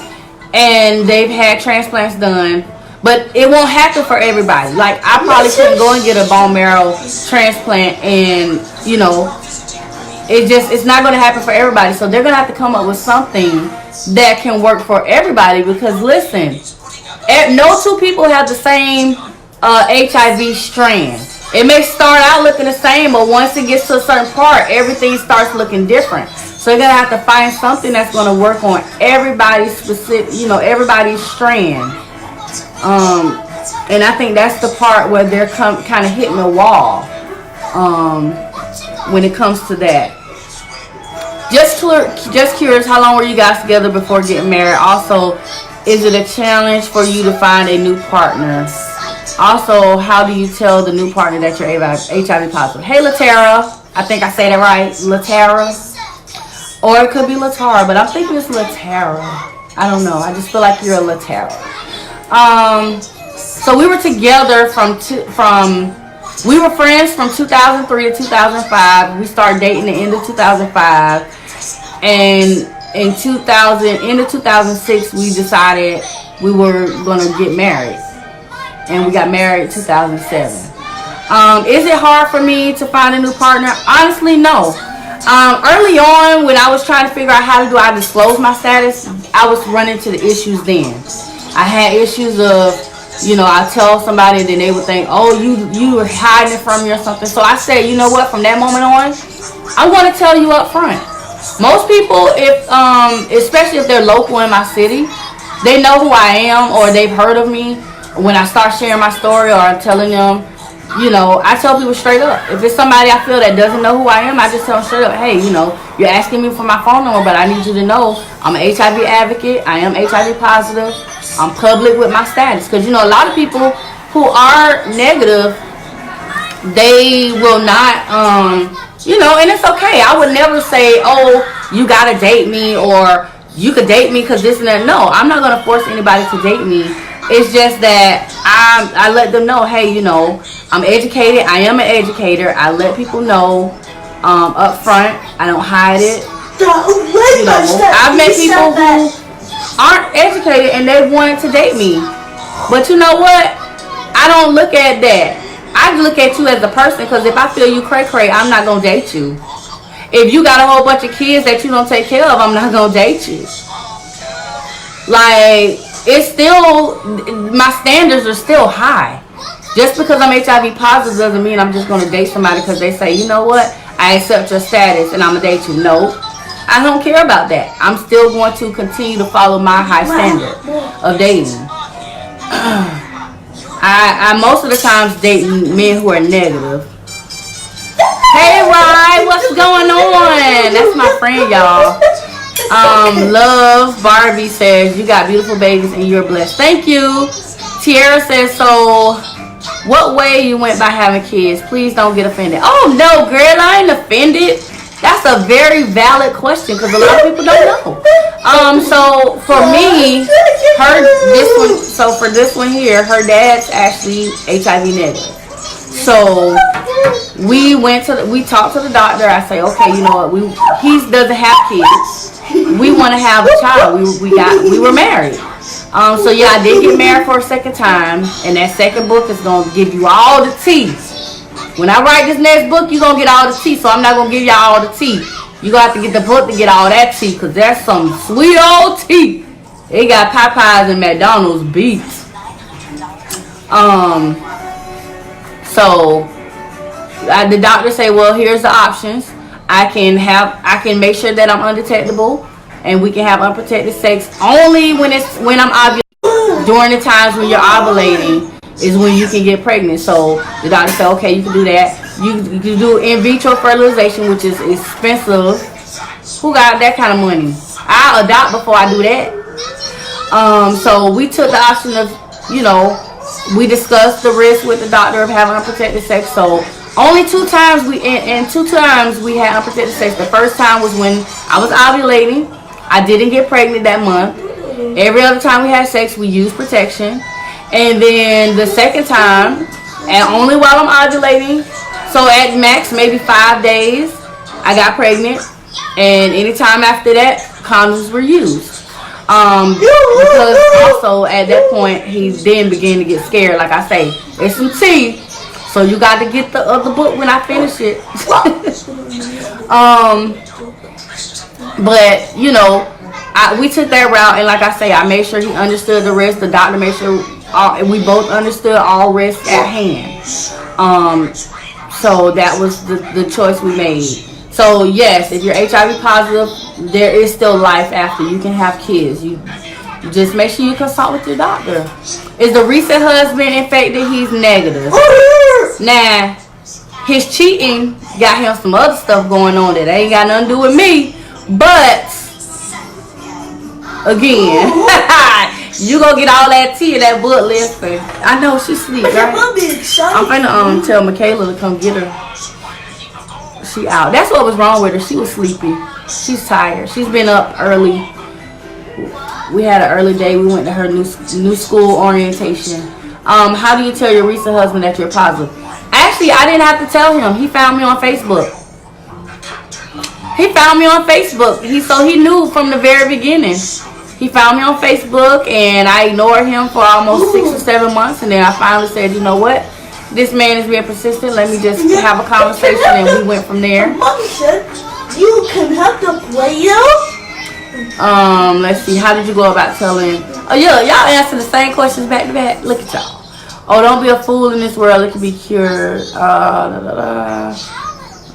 and they've had transplants done. But it won't happen for everybody. Like, I probably couldn't go and get a bone marrow transplant, and it's not going to happen for everybody. So they're going to have to come up with something that can work for everybody, because listen, no 2 people have the same HIV strand. It may start out looking the same, but once it gets to a certain part, everything starts looking different. So you're going to have to find something that's going to work on everybody's specific, everybody's strand. And I think that's the part where they're kind of hitting a wall when it comes to that. Just curious, how long were you guys together before getting married? Also, is it a challenge for you to find a new partner? Also, how do you tell the new partner that you're HIV positive? Hey, Latara. I think I said it right. Latara. Or it could be Latara, but I'm thinking it's Latara. I don't know. I just feel like you're a Latara. So we were together we were friends from 2003 to 2005. We started dating the end of 2005. And in 2006, we decided we were going to get married. And we got married in 2007. Is it hard for me to find a new partner? Honestly, no. Early on, when I was trying to figure out how do I disclose my status, I was running into the issues then. I had issues of, I tell somebody and then they would think, oh, you were hiding it from me or something. So I said, you know what, from that moment on, I'm going to tell you up front. Most people, especially if they're local in my city, they know who I am or they've heard of me. When I start sharing my story or I'm telling them, I tell people straight up. If it's somebody I feel that doesn't know who I am, I just tell them straight up, hey, you're asking me for my phone number, but I need you to know I'm an HIV advocate. I am HIV positive. I'm public with my status. Because, a lot of people who are negative, they will not, and it's okay. I would never say, oh, you got to date me or you could date me because this and that. No, I'm not going to force anybody to date me. It's just that I let them know, hey, I'm educated. I am an educator. I let people know up front. I don't hide it. You know, I've met people who aren't educated and they wanted to date me. But you know what? I don't look at that. I look at you as a person, because if I feel you cray-cray, I'm not going to date you. If you got a whole bunch of kids that you don't take care of, I'm not going to date you. Like, it's still, my standards are still high. Just because I'm HIV positive doesn't mean I'm just going to date somebody because they say, you know what, I accept your status and I'm going to date you. No, I don't care about that. I'm still going to continue to follow my high standard of dating. I most of the times date men who are negative. Hey, Rye, what's going on? That's my friend, y'all. Love Barbie says, you got beautiful babies and you're blessed. Thank you. Tiara says, so what way you went by having kids? Please don't get offended. Oh, no, girl, I ain't offended. That's a very valid question because a lot of people don't know. So for me, for this one here, her dad's actually HIV negative. So we talked to the doctor. I say, okay, you know what? He doesn't have kids. We want to have a child. We were married. So yeah, I did get married for a second time, and that second book is gonna give you all the tea. When I write this next book, you're gonna get all the tea. So I'm not gonna give y'all all the tea. You gonna have to get the book to get all that tea, cause that's some sweet old tea. It got Popeyes and McDonald's beats. So the doctor say, well, here's the options. I can make sure that I'm undetectable, and we can have unprotected sex only when I'm ovulating. During the times when you're ovulating is when you can get pregnant. So the doctor said, okay, you can do that. You can do in vitro fertilization, which is expensive. Who got that kind of money? I'll adopt before I do that. So we took the option of, we discussed the risk with the doctor of having unprotected sex. So only two times we had unprotected sex. The first time was when I was ovulating. I didn't get pregnant that month. Every other time we had sex, we used protection. And then the second time, and only while I'm ovulating, so at max maybe 5 days, I got pregnant. And anytime after that, condoms were used. Because also at that point, he then began to get scared. Like I say, it's some tea. So you got to get the other book when I finish it. But, we took that route. And like I say, I made sure he understood the risk. The doctor made sure we both understood all risks at hand. So that was the choice we made. So yes, if you're HIV positive, there is still life after. You can have kids. You just make sure you consult with your doctor. Is the recent husband infected? He's negative. Now, his cheating got him some other stuff going on that ain't got nothing to do with me. But again, you gonna get all that tea in that book, listen. I know she sleep, right? I'm finna tell Michaela to come get her. She out. That's what was wrong with her. She was sleepy. She's tired. She's been up early. We had an early day. We went to her new school orientation. How do you tell your recent husband that you're positive? Actually, I didn't have to tell him. He found me on Facebook. So he knew from the very beginning. He found me on Facebook, and I ignored him for almost 6 or 7 months, and then I finally said, you know what? This man is being persistent. Let me just have a conversation, and we went from there. Mommy said you can have the player. Let's see. How did you go about telling? Oh yeah, y'all answer the same questions back to back. Look at y'all. Oh, don't be a fool in this world. It can be cured.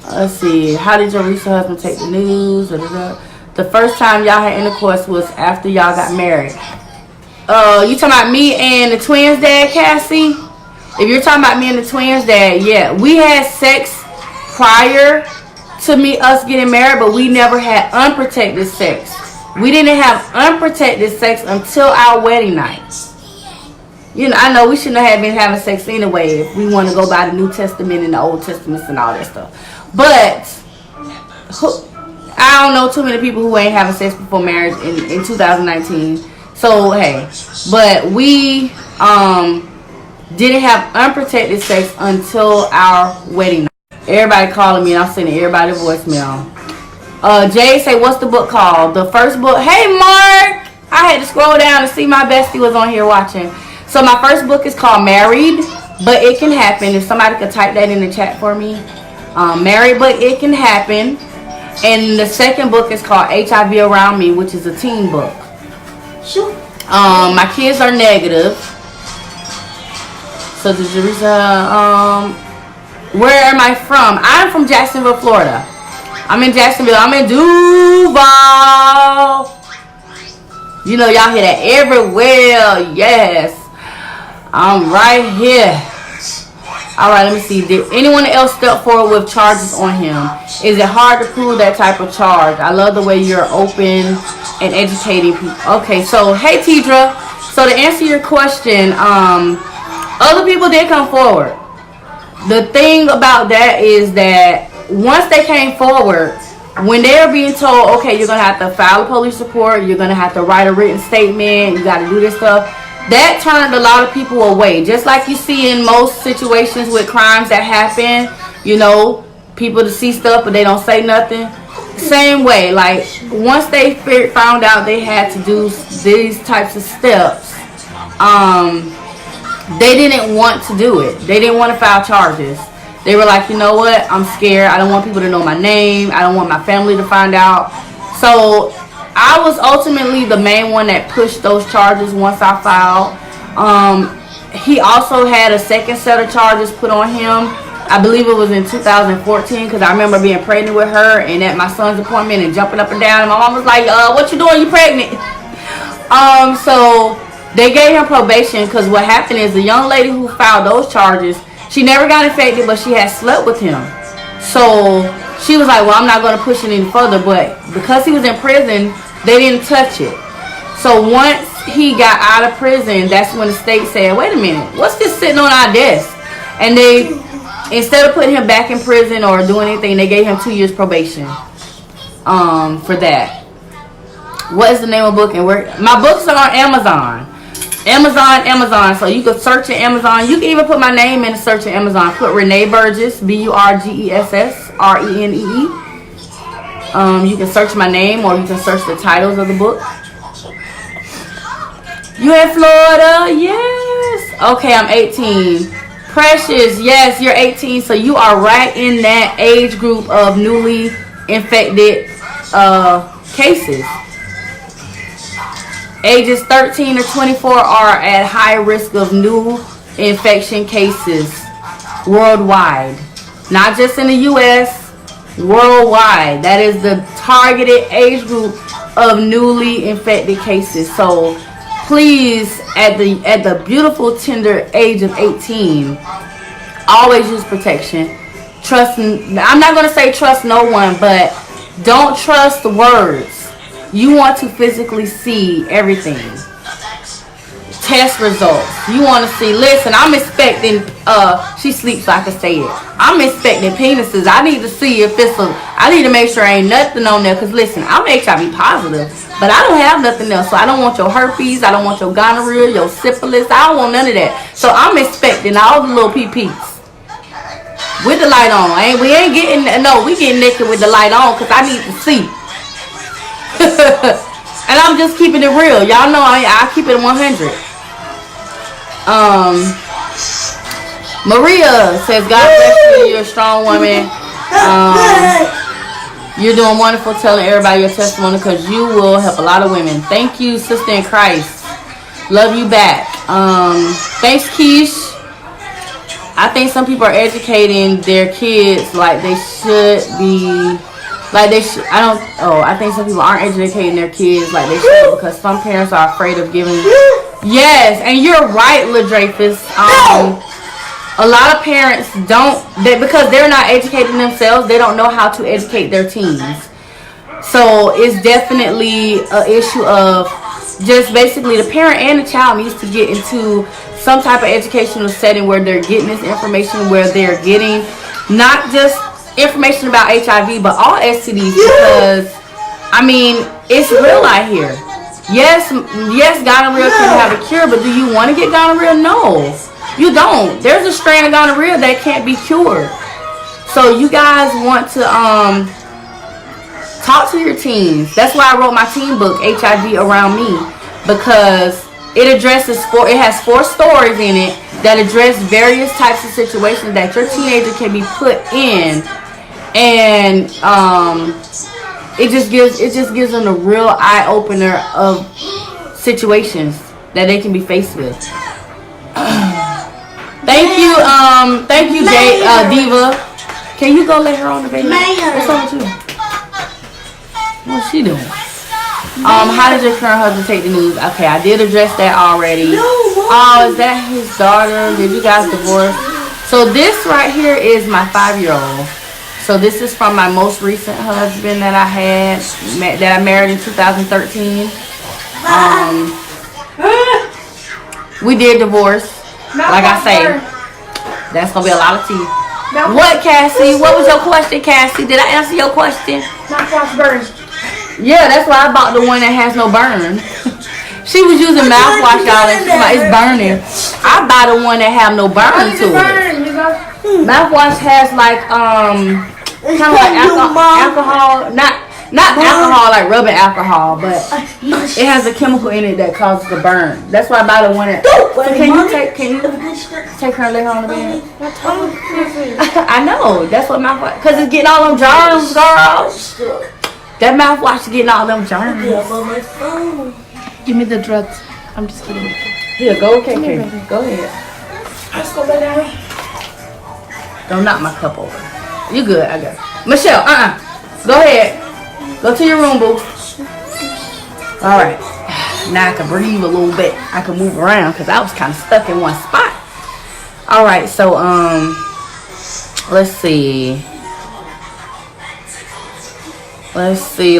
Let's see. How did your recent husband take the news? The first time y'all had intercourse was after y'all got married. You talking about me and the twins' dad, Cassie? If you're talking about me and the twins' dad, yeah, we had sex prior to us getting married, but we never had unprotected sex. We didn't have unprotected sex until our wedding night. I know we shouldn't have been having sex anyway if we want to go by the New Testament and the Old Testaments and all that stuff. But I don't know too many people who ain't having sex before marriage in 2019. So hey, but we didn't have unprotected sex until our wedding night. Everybody calling me and I'm sending everybody a voicemail. Jay say, what's the book called? The first book. Hey, Mark. I had to scroll down to see my bestie was on here watching. So my first book is called Married, But It Can Happen. If somebody could type that in the chat for me. Married, But It Can Happen. And the second book is called HIV Around Me, which is a teen book. Sure. My kids are negative. So the Teresa, where am I from? I'm from Jacksonville, Florida. I'm in Jacksonville. I'm in Duval. You know, y'all hear that everywhere. Yes. I'm right here. Alright, let me see. Did anyone else step forward with charges on him? Is it hard to prove that type of charge? I love the way you're open and educating people. Okay, so, hey, Tidra. So, to answer your question, other people did come forward. The thing about that is that once they came forward, when they're being told, okay, you're going to have to file a police report, you're going to have to write a written statement, you got to do this stuff, that turned a lot of people away. Just like you see in most situations with crimes that happen, you know, people to see stuff but they don't say nothing. Same way, like once they found out they had to do these types of steps, they didn't want to do it. They didn't want to file charges. They were like, you know what, I'm scared. I don't want people to know my name. I don't want my family to find out. So I was ultimately the main one that pushed those charges once I filed. He also had a second set of charges put on him. I believe it was in 2014 because I remember being pregnant with her and at my son's appointment and jumping up and down. And my mom was like, what you doing? You pregnant? So they gave him probation because what happened is the young lady who filed those charges, she never got infected, but she had slept with him. So she was like, well, I'm not going to push it any further. But because he was in prison, they didn't touch it. So once he got out of prison, that's when the state said, wait a minute, what's this sitting on our desk? And they, instead of putting him back in prison or doing anything, they gave him 2 years probation for that. What is the name of the book? And where? My books are on Amazon. Amazon. So you can search in Amazon. You can even put my name in the search in Amazon. Put Renee Burgess, BURGESS, RENEE. You can search my name or you can search the titles of the book. You in Florida? Yes. Okay, I'm 18. Precious, yes, you're 18. So you are right in that age group of newly infected cases. Ages 13 to 24 are at high risk of new infection cases worldwide. Not just in the U.S., worldwide. That is the targeted age group of newly infected cases. So please, at the beautiful tender age of 18, always use protection. I'm not going to say trust no one, but don't trust the words. You want to physically see everything. Test results. You want to see, listen, I'm expecting, she sleeps so I can say it. I'm expecting penises. I need to see if it's I need to make sure ain't nothing on there. Because listen, I'm HIV positive, but I don't have nothing else. So I don't want your herpes. I don't want your gonorrhea, your syphilis. I don't want none of that. So I'm expecting all the little PPs. With the light on. We getting naked with the light on because I need to see. And I'm just keeping it real. Y'all know I keep it 100. Maria says, God bless you. You're a strong woman. You're doing wonderful telling everybody your testimony because you will help a lot of women. Thank you, sister in Christ. Love you back. Thanks, Keish. I think some people are educating their kids like they should be. Like they should. I think some people aren't educating their kids like they should because some parents are afraid of giving. Yes, and you're right, LaDreyfus. A lot of parents because they're not educating themselves, they don't know how to educate their teens. So it's definitely an issue of just basically the parent and the child needs to get into some type of educational setting where they're getting this information, where they're getting not just information about HIV but all STDs, because it's real out here. Yes, gonorrhea can have a cure, but do you want to get gonorrhea? No, you don't. There's a strain of gonorrhea that can't be cured. So you guys want to Talk to your teens. That's why I wrote my teen book, HIV Around Me, because it has 4 stories in it that address various types of situations that your teenager can be put in, and it just gives them a real eye opener of situations that they can be faced with. Thank you, Diva. Can you go let her on the bed? What's up with you? What's she doing? How did your current husband take the news? Okay, I did address that already. Oh, is that his daughter? Did you guys divorce? So this right here is my 5-year-old. So this is from my most recent husband that I had, that I married in 2013. We did divorce. Like I say, that's gonna be a lot of tea. What, Cassie? What was your question, Cassie? Did I answer your question? Mouthwash burns. Yeah, that's why I bought the one that has no burn. She was using mouthwash, y'all, and she's like, it's burning. I buy the one that have no burn to it. Mouthwash has like kind of like alcohol, not alcohol like rubbing alcohol, but it has a chemical in it that causes the burn. That's why I buy the one that. So can you take her and lay her on the bed? I know. That's what mouthwash, because it's getting all them germs, girl. That mouthwash is getting all them germs. Give me the drugs. I'm just kidding. Here, go, okay, go ahead. Let's go lay down. Don't knock my cup over. You good? I got it. Michelle, go ahead. Go to your room, boo. All right. Now I can breathe a little bit. I can move around because I was kind of stuck in one spot. All right. So, let's see. Let's see.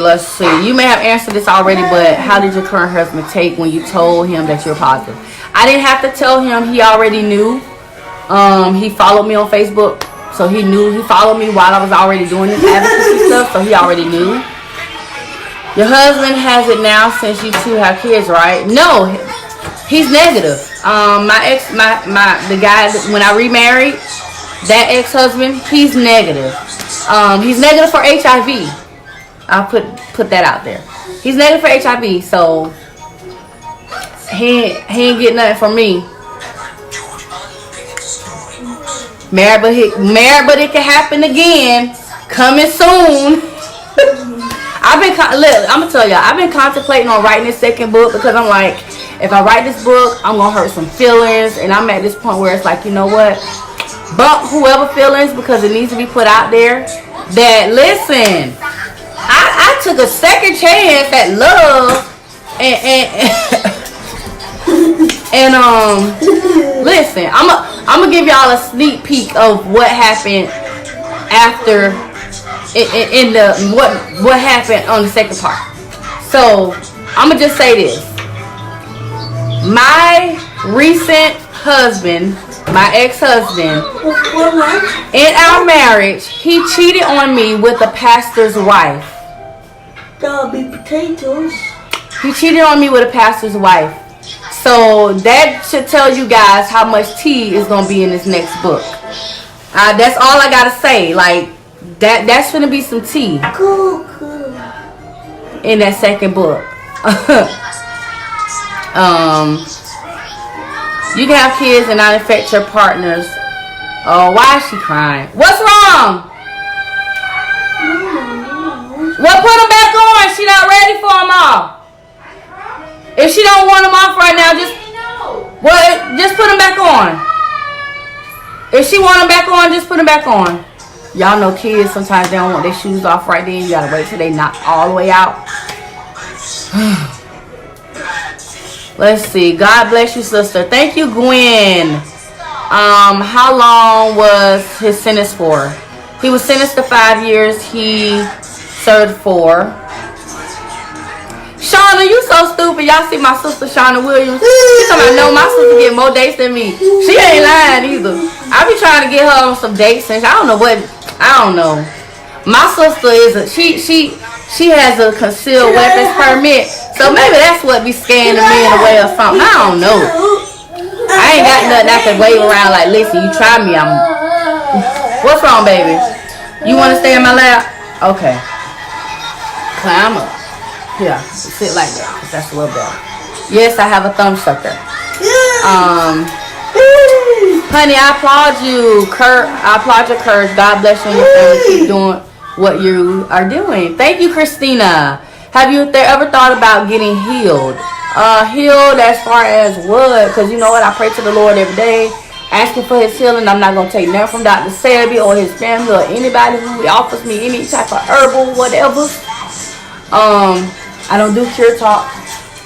You may have answered this already, but how did your current husband take when you told him that you're positive? I didn't have to tell him. He already knew. He followed me on Facebook. So he knew. He followed me while I was already doing this advocacy stuff. So he already knew. Your husband has it now since you two have kids, right? No, he's negative. The guy when I remarried, that ex-husband, he's negative. He's negative for HIV. I'll put that out there. He's negative for HIV, so he ain't getting nothing from me. Married, but it can happen again. Coming soon. I'm gonna tell y'all, I've been contemplating on writing this second book because I'm like, if I write this book, I'm gonna hurt some feelings, and I'm at this point where it's like, you know what? Bump whoever feelings because it needs to be put out there. That listen. I took a second chance at love and listen, I'm gonna give y'all a sneak peek of what happened after in the what happened on the second part. So I'm gonna just say this. My recent husband, my ex-husband, in our marriage, he cheated on me with a pastor's wife. That'll be potatoes. He cheated on me with a pastor's wife. So that should tell you guys how much tea is gonna be in this next book. That's all I gotta say. Like that's gonna be some tea in that second book. You can have kids and not infect your partners. Oh, why is she crying? What's wrong? Well, put them back on. She not ready for them all. If she don't want them off right now, just put them back on. If she want them back on, just put them back on. Y'all know kids sometimes they don't want their shoes off right then. You gotta wait till they knock all the way out. Let's see. God bless you, sister. Thank you, Gwen. How long was his sentence for? He was sentenced to 5 years. He served 4. Shauna, you so stupid. Y'all see my sister Shauna Williams? She talking about, no, my sister get more dates than me. She ain't lying either. I be trying to get her on some dates and I don't know. My sister is she has a concealed weapons permit. So maybe that's what be scaring the men away or something. I don't know. I ain't got nothing I can wave around like, listen, you try me, What's wrong, baby? You want to stay in my lap? Okay. climb up. Here, sit like that, 'cause that's a little better. Yes, I have a thumb sucker. Honey, I applaud you. I applaud your courage. God bless you and your family. Keep doing what you are doing. Thank you, Christina. Have you ever thought about getting healed? Healed as far as what? Because you know what? I pray to the Lord every day, asking for his healing. I'm not going to take nothing from Dr. Sebi or his family or anybody who offers me any type of herbal, whatever. I don't do cure talk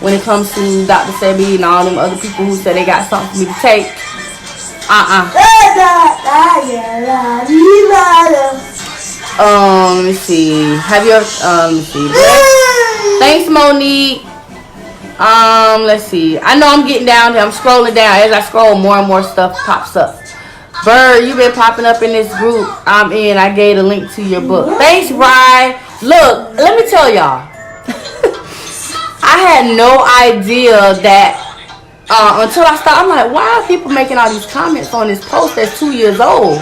when it comes to Dr. Sebi and all them other people who say they got something for me to take. Let me see. Have you ever, let me see. Thanks, Monique. Let's see. I know I'm getting down here. I'm scrolling down. As I scroll, more and more stuff pops up. Bird, you've been popping up in this group I'm in. I gave a link to your book. Thanks, Rye. Look, let me tell y'all. I had no idea that until I started, I'm like, why are people making all these comments on this post that's 2 years old?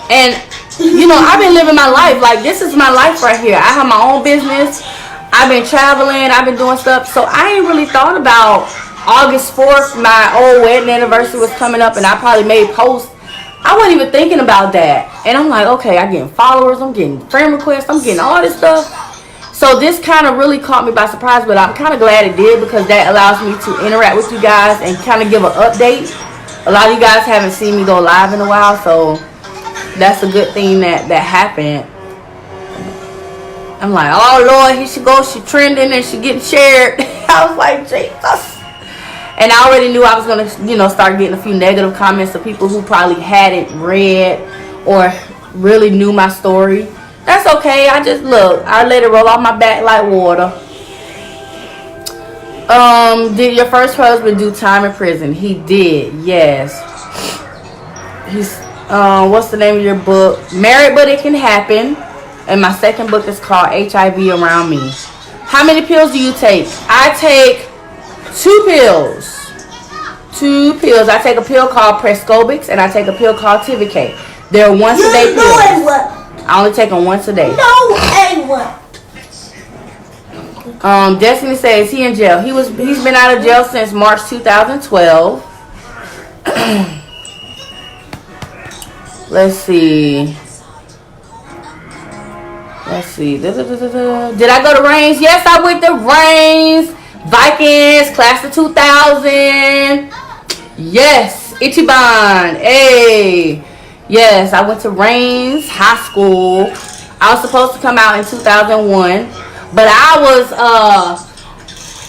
And, you know, I've been living my life. Like, this is my life right here. I have my own business. I've been traveling. I've been doing stuff. So I ain't really thought about August 4th, my old wedding anniversary was coming up, and I probably made posts. I wasn't even thinking about that. And I'm like, okay, I'm getting followers. I'm getting friend requests. I'm getting all this stuff. So this kind of really caught me by surprise, but I'm kind of glad it did because that allows me to interact with you guys and kind of give an update. A lot of you guys haven't seen me go live in a while, so that's a good thing that happened. I'm like, oh Lord, here she goes, she trending and she getting shared. I was like, Jesus. And I already knew I was going to, you know, start getting a few negative comments of people who probably hadn't read or really knew my story. That's okay. I just look. I let it roll off my back like water. Did your first husband do time in prison? He did. Yes. He's. What's the name of your book? Married, but it can happen. And my second book is called HIV Around Me. How many pills do you take? I take 2 pills. 2 pills. I take a pill called Prescobix and I take a pill called Tivicay. They're once a day pills. I only take them once a day. Destiny says he in jail. He's been out of jail since March 2012. Let's see. Did I go to Reigns? Yes, I went to Reigns. Vikings, class of 2000. Yes, Ichiban. Hey. Yes, I went to Reigns High School. I was supposed to come out in 2001. But I was,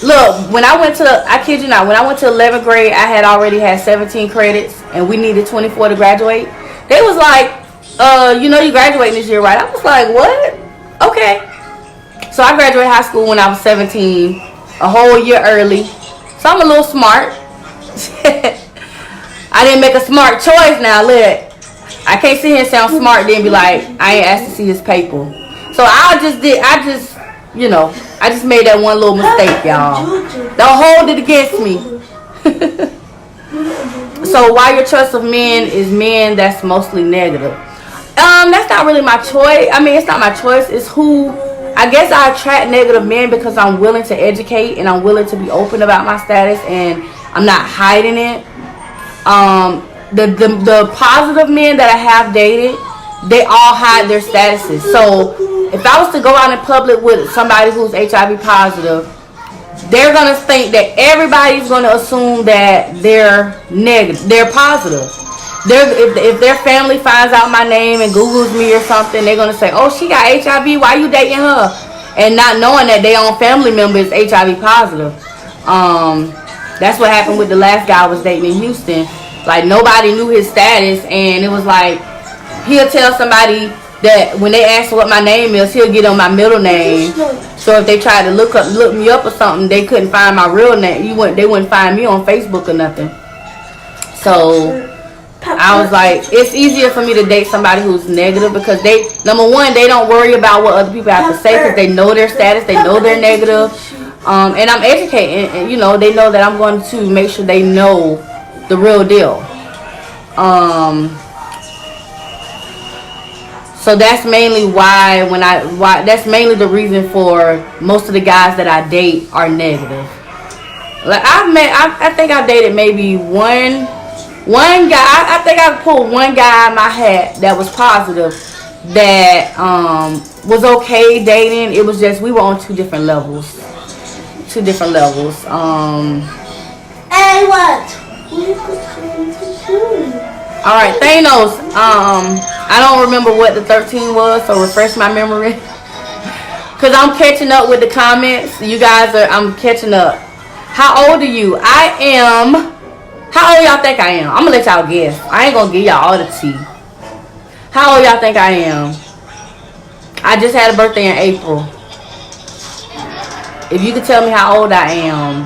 look, when I went to, I kid you not, when I went to 11th grade, I had already had 17 credits. And we needed 24 to graduate. They was like, you know you graduating this year, right? I was like, what? Okay. So I graduated high school when I was 17. A whole year early. So I'm a little smart. I didn't make a smart choice now, look. I can't sit here and sound smart then be like, I ain't asked to see his paper. So I just made that one little mistake, y'all. Don't hold it against me. So why your choice of men is men that's mostly negative? That's not really my choice. I mean, it's not my choice. It's who, I guess I attract negative men because I'm willing to educate and I'm willing to be open about my status and I'm not hiding it. The positive men that I have dated, they all hide their statuses. So if I was to go out in public with somebody who's HIV positive, they're gonna think that everybody's gonna assume that they're negative, they're positive. If their family finds out my name and Googles me or something, they're gonna say, "Oh, she got HIV. Why you dating her?" And not knowing that their own family member is HIV positive. That's what happened with the last guy I was dating in Houston. Like, nobody knew his status, and it was like, he'll tell somebody that when they ask what my name is, he'll get on my middle name. So if they tried to look me up or something, they couldn't find my real name. They wouldn't find me on Facebook or nothing. So I was like, it's easier for me to date somebody who's negative because they, number one, they don't worry about what other people have to say because they know their status, they know they're negative. And I'm educating, and, you know, they know that I'm going to make sure they know the real deal. So So that's mainly why that's mainly the reason for most of the guys that I date are negative. Like I think I dated maybe one guy. I think I pulled one guy in my hat that was positive, that was okay dating. It was just we were on two different levels. And what? All right, Thanos. I don't remember what the 13 was, so refresh my memory. Cause I'm catching up with the comments. You guys I'm catching up. How old are you? I am. How old y'all think I am? I'm gonna let y'all guess. I ain't gonna give y'all all the tea. How old y'all think I am? I just had a birthday in April. If you could tell me how old I am.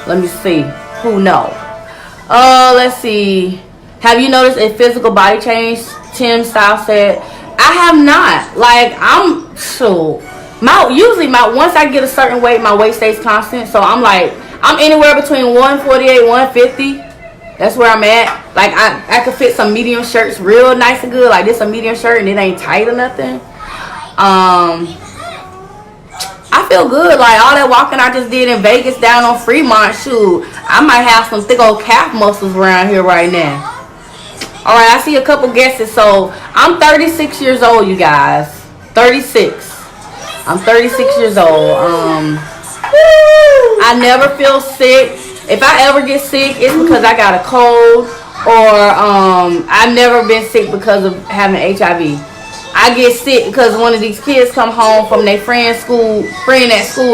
Let me see. Who knows? Let's see. Have you noticed a physical body change? Tim Style said. I have not. Like, I'm so usually once I get a certain weight, my weight stays constant. So I'm anywhere between 148, 150. That's where I'm at. Like I could fit some medium shirts real nice and good. Like this a medium shirt and it ain't tight or nothing. I feel good. Like all that walking I just did in Vegas down on Fremont, shoot, I might have some thick old calf muscles around here right now. Alright, I see a couple guesses. So I'm 36 years old, you guys. 36. I'm 36 years old. I never feel sick. If I ever get sick, it's because I got a cold, or I've never been sick because of having HIV. I get sick because one of these kids come home from their friend at school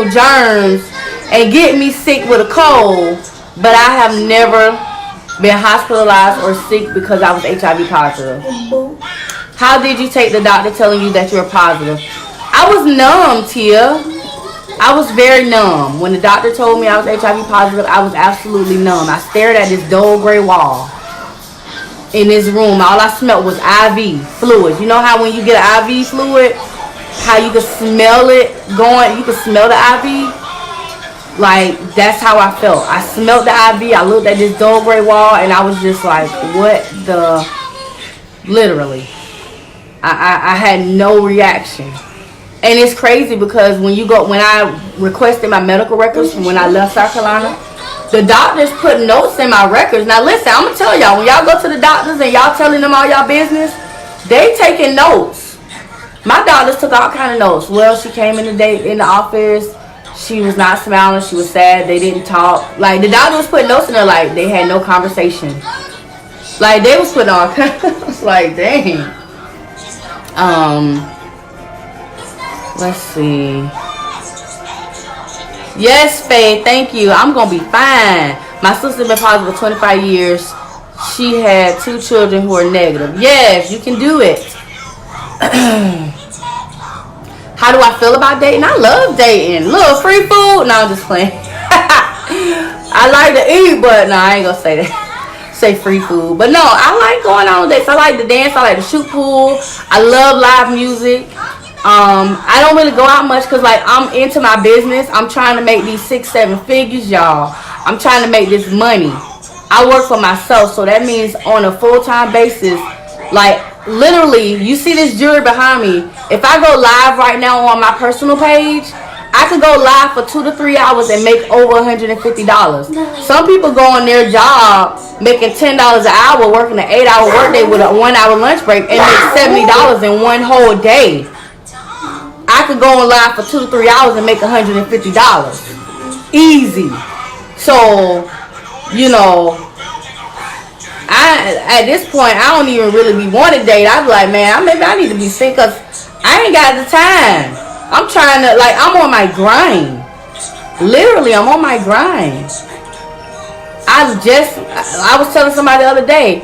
germs and get me sick with a cold, but I have never been hospitalized or sick because I was HIV positive. How did you take the doctor telling you that you were positive? I was numb, Tia. I was very numb. When the doctor told me I was HIV positive, I was absolutely numb. I stared at this dull gray wall in this room. All I smelled was IV fluid. You know how when you get an IV fluid, how you can smell it going, you can smell the IV? Like, that's how I felt. I smelled the IV, I looked at this dull gray wall, and I was just like, what the... Literally. I had no reaction. And it's crazy because when I requested my medical records from when I left South Carolina, the doctors put notes in my records. Now listen, I'm going to tell y'all, when y'all go to the doctors and y'all telling them all y'all business, they taking notes. My doctors took all kind of notes. Well, she came in the office. She was not smiling. She was sad. They didn't talk. Like, the doctor was putting notes in there like they had no conversation. Like, they was putting all kind of... I was like, dang. Let's see. Yes, Faye, thank you. I'm going to be fine. My sister's been positive for 25 years. She had 2 children who are negative. Yes, you can do it. How do I feel about dating? I love dating. Look, free food. No, I'm just playing. I like to eat, but no, I ain't going to say that. Say free food. But no, I like going on dates. I like to dance. I like to shoot pool. I love live music. I don't really go out much because, like, I'm into my business. I'm trying to make these 6-7 figures, y'all. I'm trying to make this money. I work for myself, so that means on a full-time basis, like, literally, you see this jewelry behind me. If I go live right now on my personal page, I could go live for 2 to 3 hours and make over $150. Some people go on their job making $10 an hour, working an 8-hour workday with a 1-hour lunch break, and make $70 in one whole day. I could go on live for 2 to 3 hours and make $150. Easy. So, you know, at this point, I don't even really be wanting to date. I be like, man, maybe I need to be sick because I ain't got the time. I'm trying to, like, I'm on my grind. Literally, I'm on my grind. I was telling somebody the other day,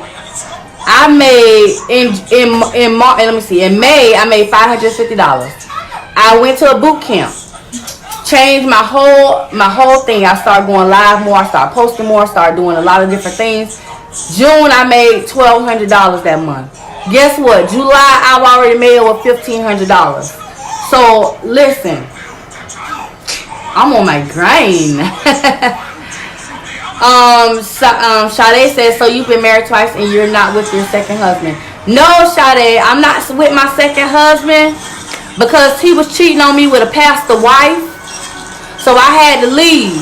I made, in May, I made $550. I went to a boot camp. Changed my whole thing. I started going live more. I started posting more. I started doing a lot of different things. June, I made $1,200 that month. Guess what? July, I've already made over $1,500. So, listen. I'm on my grind. Sade says, so you've been married twice and you're not with your second husband. No, Sade, I'm not with my second husband because he was cheating on me with a pastor wife. So I had to leave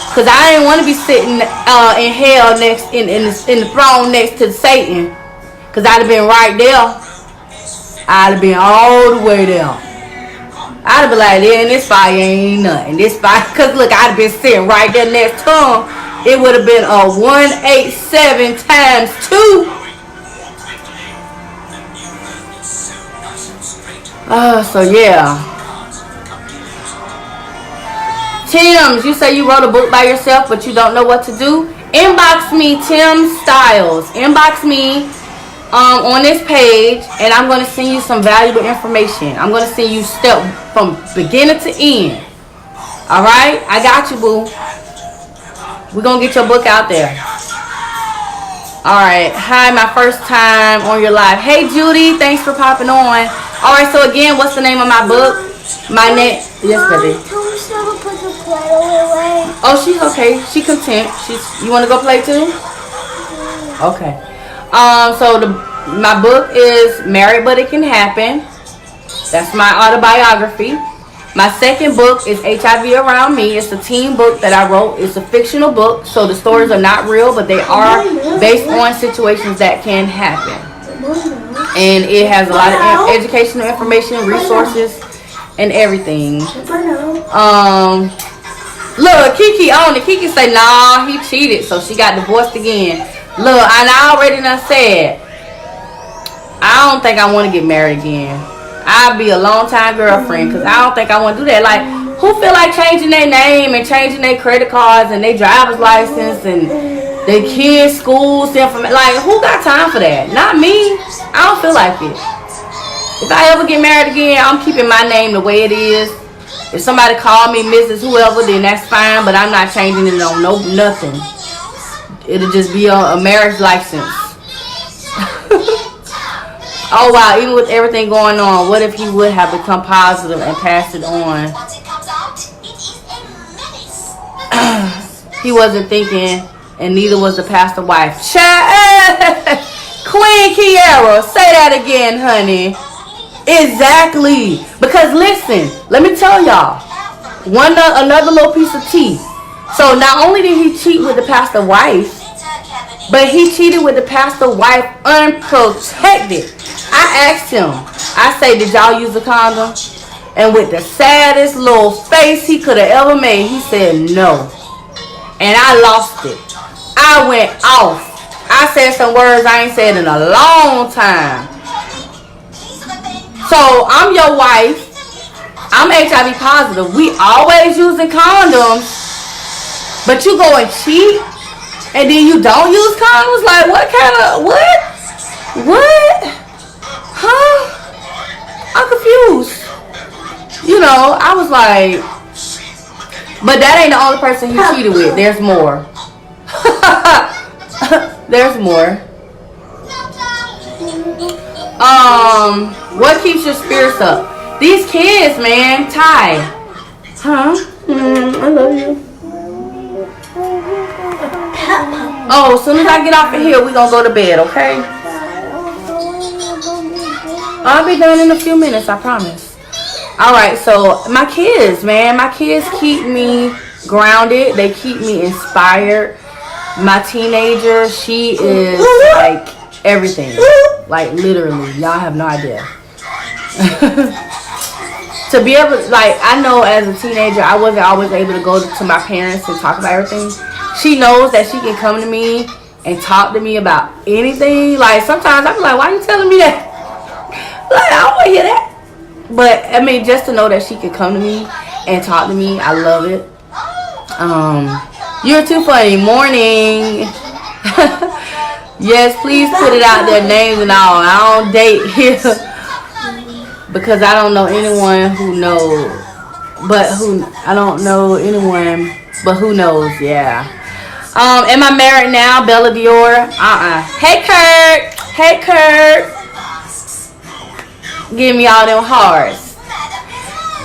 because I didn't want to be sitting in hell next in the throne next to Satan, because I'd have been right there. I'd have been all the way there. I'd have been like, yeah, this fire ain't nothing. This fire, because look, I'd have been sitting right there next to him. It would have been a 187 times 2. So yeah. Tim's, you say you wrote a book by yourself, but you don't know what to do? Inbox me, Tim Styles. Inbox me on this page, and I'm going to send you some valuable information. I'm going to send you step from beginning to end. Alright? I got you, boo. We're going to get your book out there. Alright. Hi, my first time on your live. Hey, Judy. Thanks for popping on. Alright, so again, what's the name of my book? My name... Yes, baby. Oh, she's okay. She content. You want to go play too? Okay. So my book is Married But It Can Happen. That's my autobiography. My second book is HIV Around Me. It's a teen book that I wrote. It's a fictional book, so the stories are not real, but they are based on situations that can happen. And it has a lot of educational information, resources, and everything. Look, Kiki on it. Kiki say, nah, he cheated, so she got divorced again. Look, and I already done said, I don't think I want to get married again. I'll be a long time girlfriend, because I don't think I want to do that. Like, who feel like changing their name and changing their credit cards and their driver's license and their kids' schools? Like, who got time for that? Not me. I don't feel like it. If I ever get married again, I'm keeping my name the way it is. If somebody call me Mrs. Whoever, then that's fine, but I'm not changing it on nothing. It'll just be a marriage license. Oh wow, even with everything going on, what if he would have become positive and passed it on? He wasn't thinking, and neither was the pastor wife. Queen Kiara, say that again, honey. Exactly. Because listen, let me tell y'all. Another little piece of tea. So not only did he cheat with the pastor wife, but he cheated with the pastor wife unprotected. I asked him, I say, did y'all use a condom? And with the saddest little face he could have ever made, he said no. And I lost it. I went off. I said some words I ain't said in a long time. So I'm your wife. I'm HIV positive. We always using condoms. But you go and cheat, and then you don't use condoms? Like, what kind of, what? Huh? I'm confused. You know, I was like, but that ain't the only person he cheated with. There's more. There's more. What keeps your spirits up? These kids, man. Ty. Huh? I love you. Oh, as soon as I get off of here, we gonna go to bed, okay? I'll be done in a few minutes, I promise. Alright, so my kids, man. My kids keep me grounded. They keep me inspired. My teenager, she is like everything. Like literally. Y'all have no idea. To be able to, like, I know as a teenager, I wasn't always able to go to my parents and talk about everything. She knows that she can come to me and talk to me about anything. Like, sometimes I'm like, why are you telling me that? Like, I don't want to hear that. But, I mean, just to know that she can come to me and talk to me, I love it. You're too funny. Morning. Yes, please put it out there, names and all. I don't date here. Because I don't know anyone who knows. I don't know anyone, but who knows, yeah. Am I married now? Bella Dior? Hey, Kurt. Hey, Kurt. Give me all them hearts.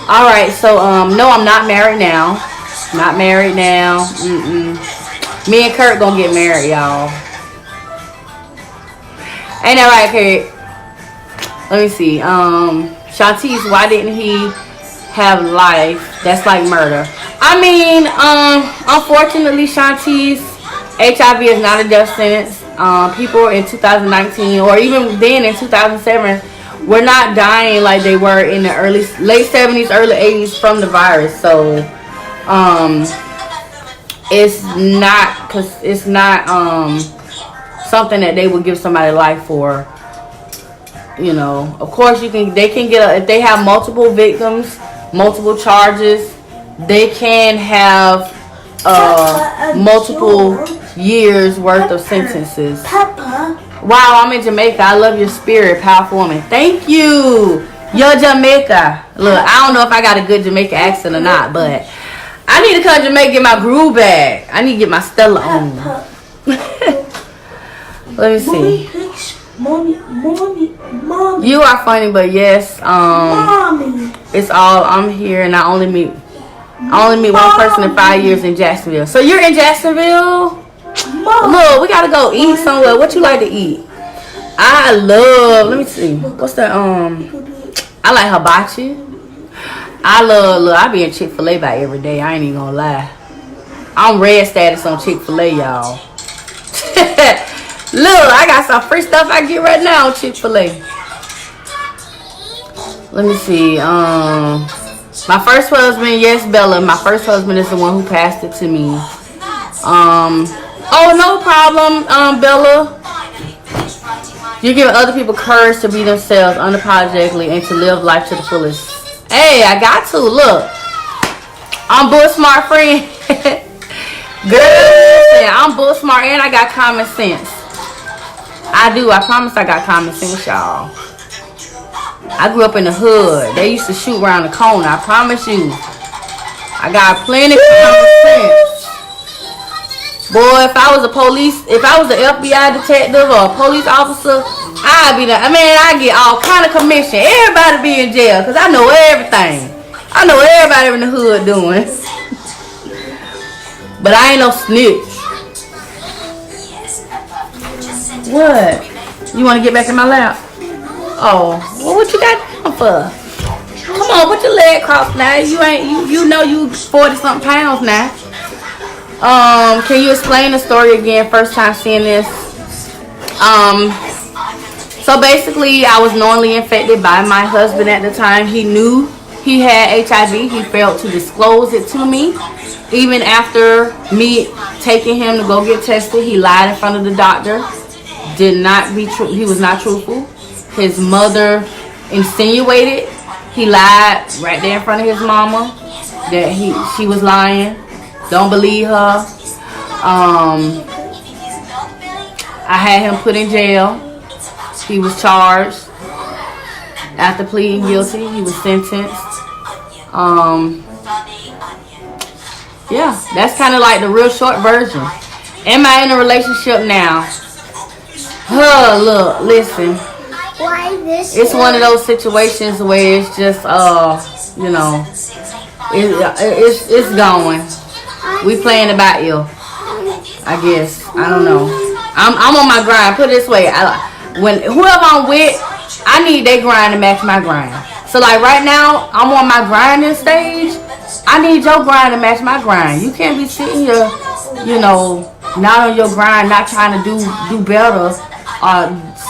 Alright, so, no, I'm not married now. Not married now. Me and Kurt gonna get married, y'all. Ain't that right, Kurt? Let me see. Shantice, why didn't he have life? That's like murder. I mean, unfortunately, Shantice, HIV is not a death sentence. People in 2019 or even then in 2007 were not dying like they were in the late 70s, early 80s from the virus. So it's not something that they would give somebody life for. You know, of course they can get if they have multiple victims, multiple charges, they can have multiple years worth of sentences. Wow, I'm in Jamaica. I love your spirit, powerful woman. Thank you. You're Jamaica. Look, I don't know if I got a good Jamaica accent or not, but I need to come to Jamaica, get my groove back. I need to get my Stella on. Let me see. Mommy. You are funny, but yes, Mommy. it's all. I'm here, and I only meet one person in 5 years in Jacksonville. So you're in Jacksonville? Mom. Look, we gotta go eat somewhere. What you like to eat? I love. Let me see. What's that? I like hibachi. I be in Chick-fil-A by every day. I ain't even gonna lie. I'm red status on Chick-fil-A, y'all. Look, I got some free stuff I get right now on Chick-fil-A. Let me see. My first husband, yes, Bella. My first husband is the one who passed it to me. Oh, no problem, Bella. You're giving other people courage to be themselves unapologetically and to live life to the fullest. Hey, I got to. Look. I'm bull smart, friend. Girl, I'm bull smart and I got common sense. I do. I promise I got common sense, y'all. I grew up in the hood. They used to shoot around the corner. I promise you. I got plenty of common sense. Boy, if I was an FBI detective or a police officer, I'd be there. I mean, I get all kind of commission. Everybody be in jail because I know everything. I know everybody in the hood doing. But I ain't no snitch. What? You want to get back in my lap? Oh, well, what you got down for? Come on, put your leg crossed now. You know you 40-something pounds now. Can you explain the story again? First time seeing this. So basically, I was knowingly infected by my husband at the time. He knew he had HIV. He failed to disclose it to me. Even after me taking him to go get tested, he lied in front of the doctor. Did not be true. He was not truthful. His mother insinuated he lied right there in front of his mama that she was lying. Don't believe her. I had him put in jail. He was charged. After pleading guilty, he was sentenced. Yeah, that's kind of like the real short version. Am I in a relationship now? Look, listen. It's one of those situations where it's just, you know, it's going. We playing about you, I guess. I don't know. I'm on my grind. Put it this way, when whoever I'm with, I need their grind to match my grind. So like right now, I'm on my grinding stage. I need your grind to match my grind. You can't be sitting here, you know, not on your grind, not trying to do better.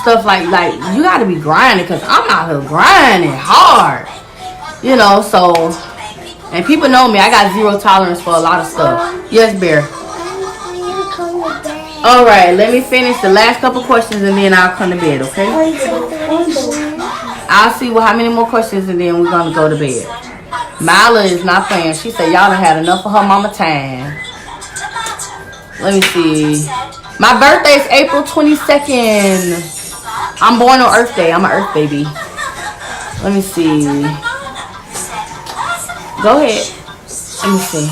Stuff like you gotta be grinding because I'm out here grinding hard, you know. So, and people know me, I got zero tolerance for a lot of stuff. Yes, Bear. All right, let me finish the last couple questions and then I'll come to bed. Okay? I'll see how many more questions and then we're gonna go to bed. Mila is not playing. She said y'all done had enough of her mama time. Let me see. My birthday is April 22nd. I'm born on Earth Day. I'm an Earth baby. Let me see. Go ahead. Let me see.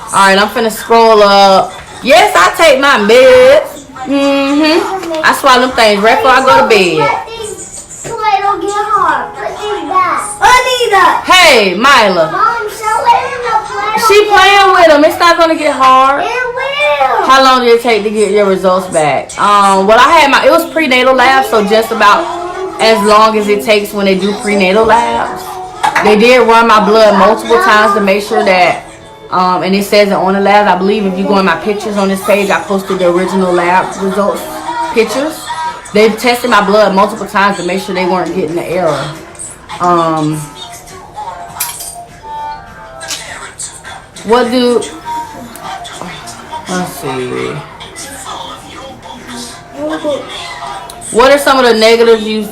Alright, I'm finna scroll up. Yes, I take my meds. I swallow them things right before I go to bed. So I don't get hard. Put these back. Anita! Hey, Mila. Mom, show it in the plastic. She playing with them. It's not gonna get hard. It will. How long did it take to get your results back? Well, I had it was prenatal labs, so just about as long as it takes when they do prenatal labs. They did run my blood multiple times to make sure that, and it says it on the labs. I believe if you go in my pictures on this page, I posted the original lab results pictures. They tested my blood multiple times to make sure they weren't getting the error. Let's see. What are some of the negatives you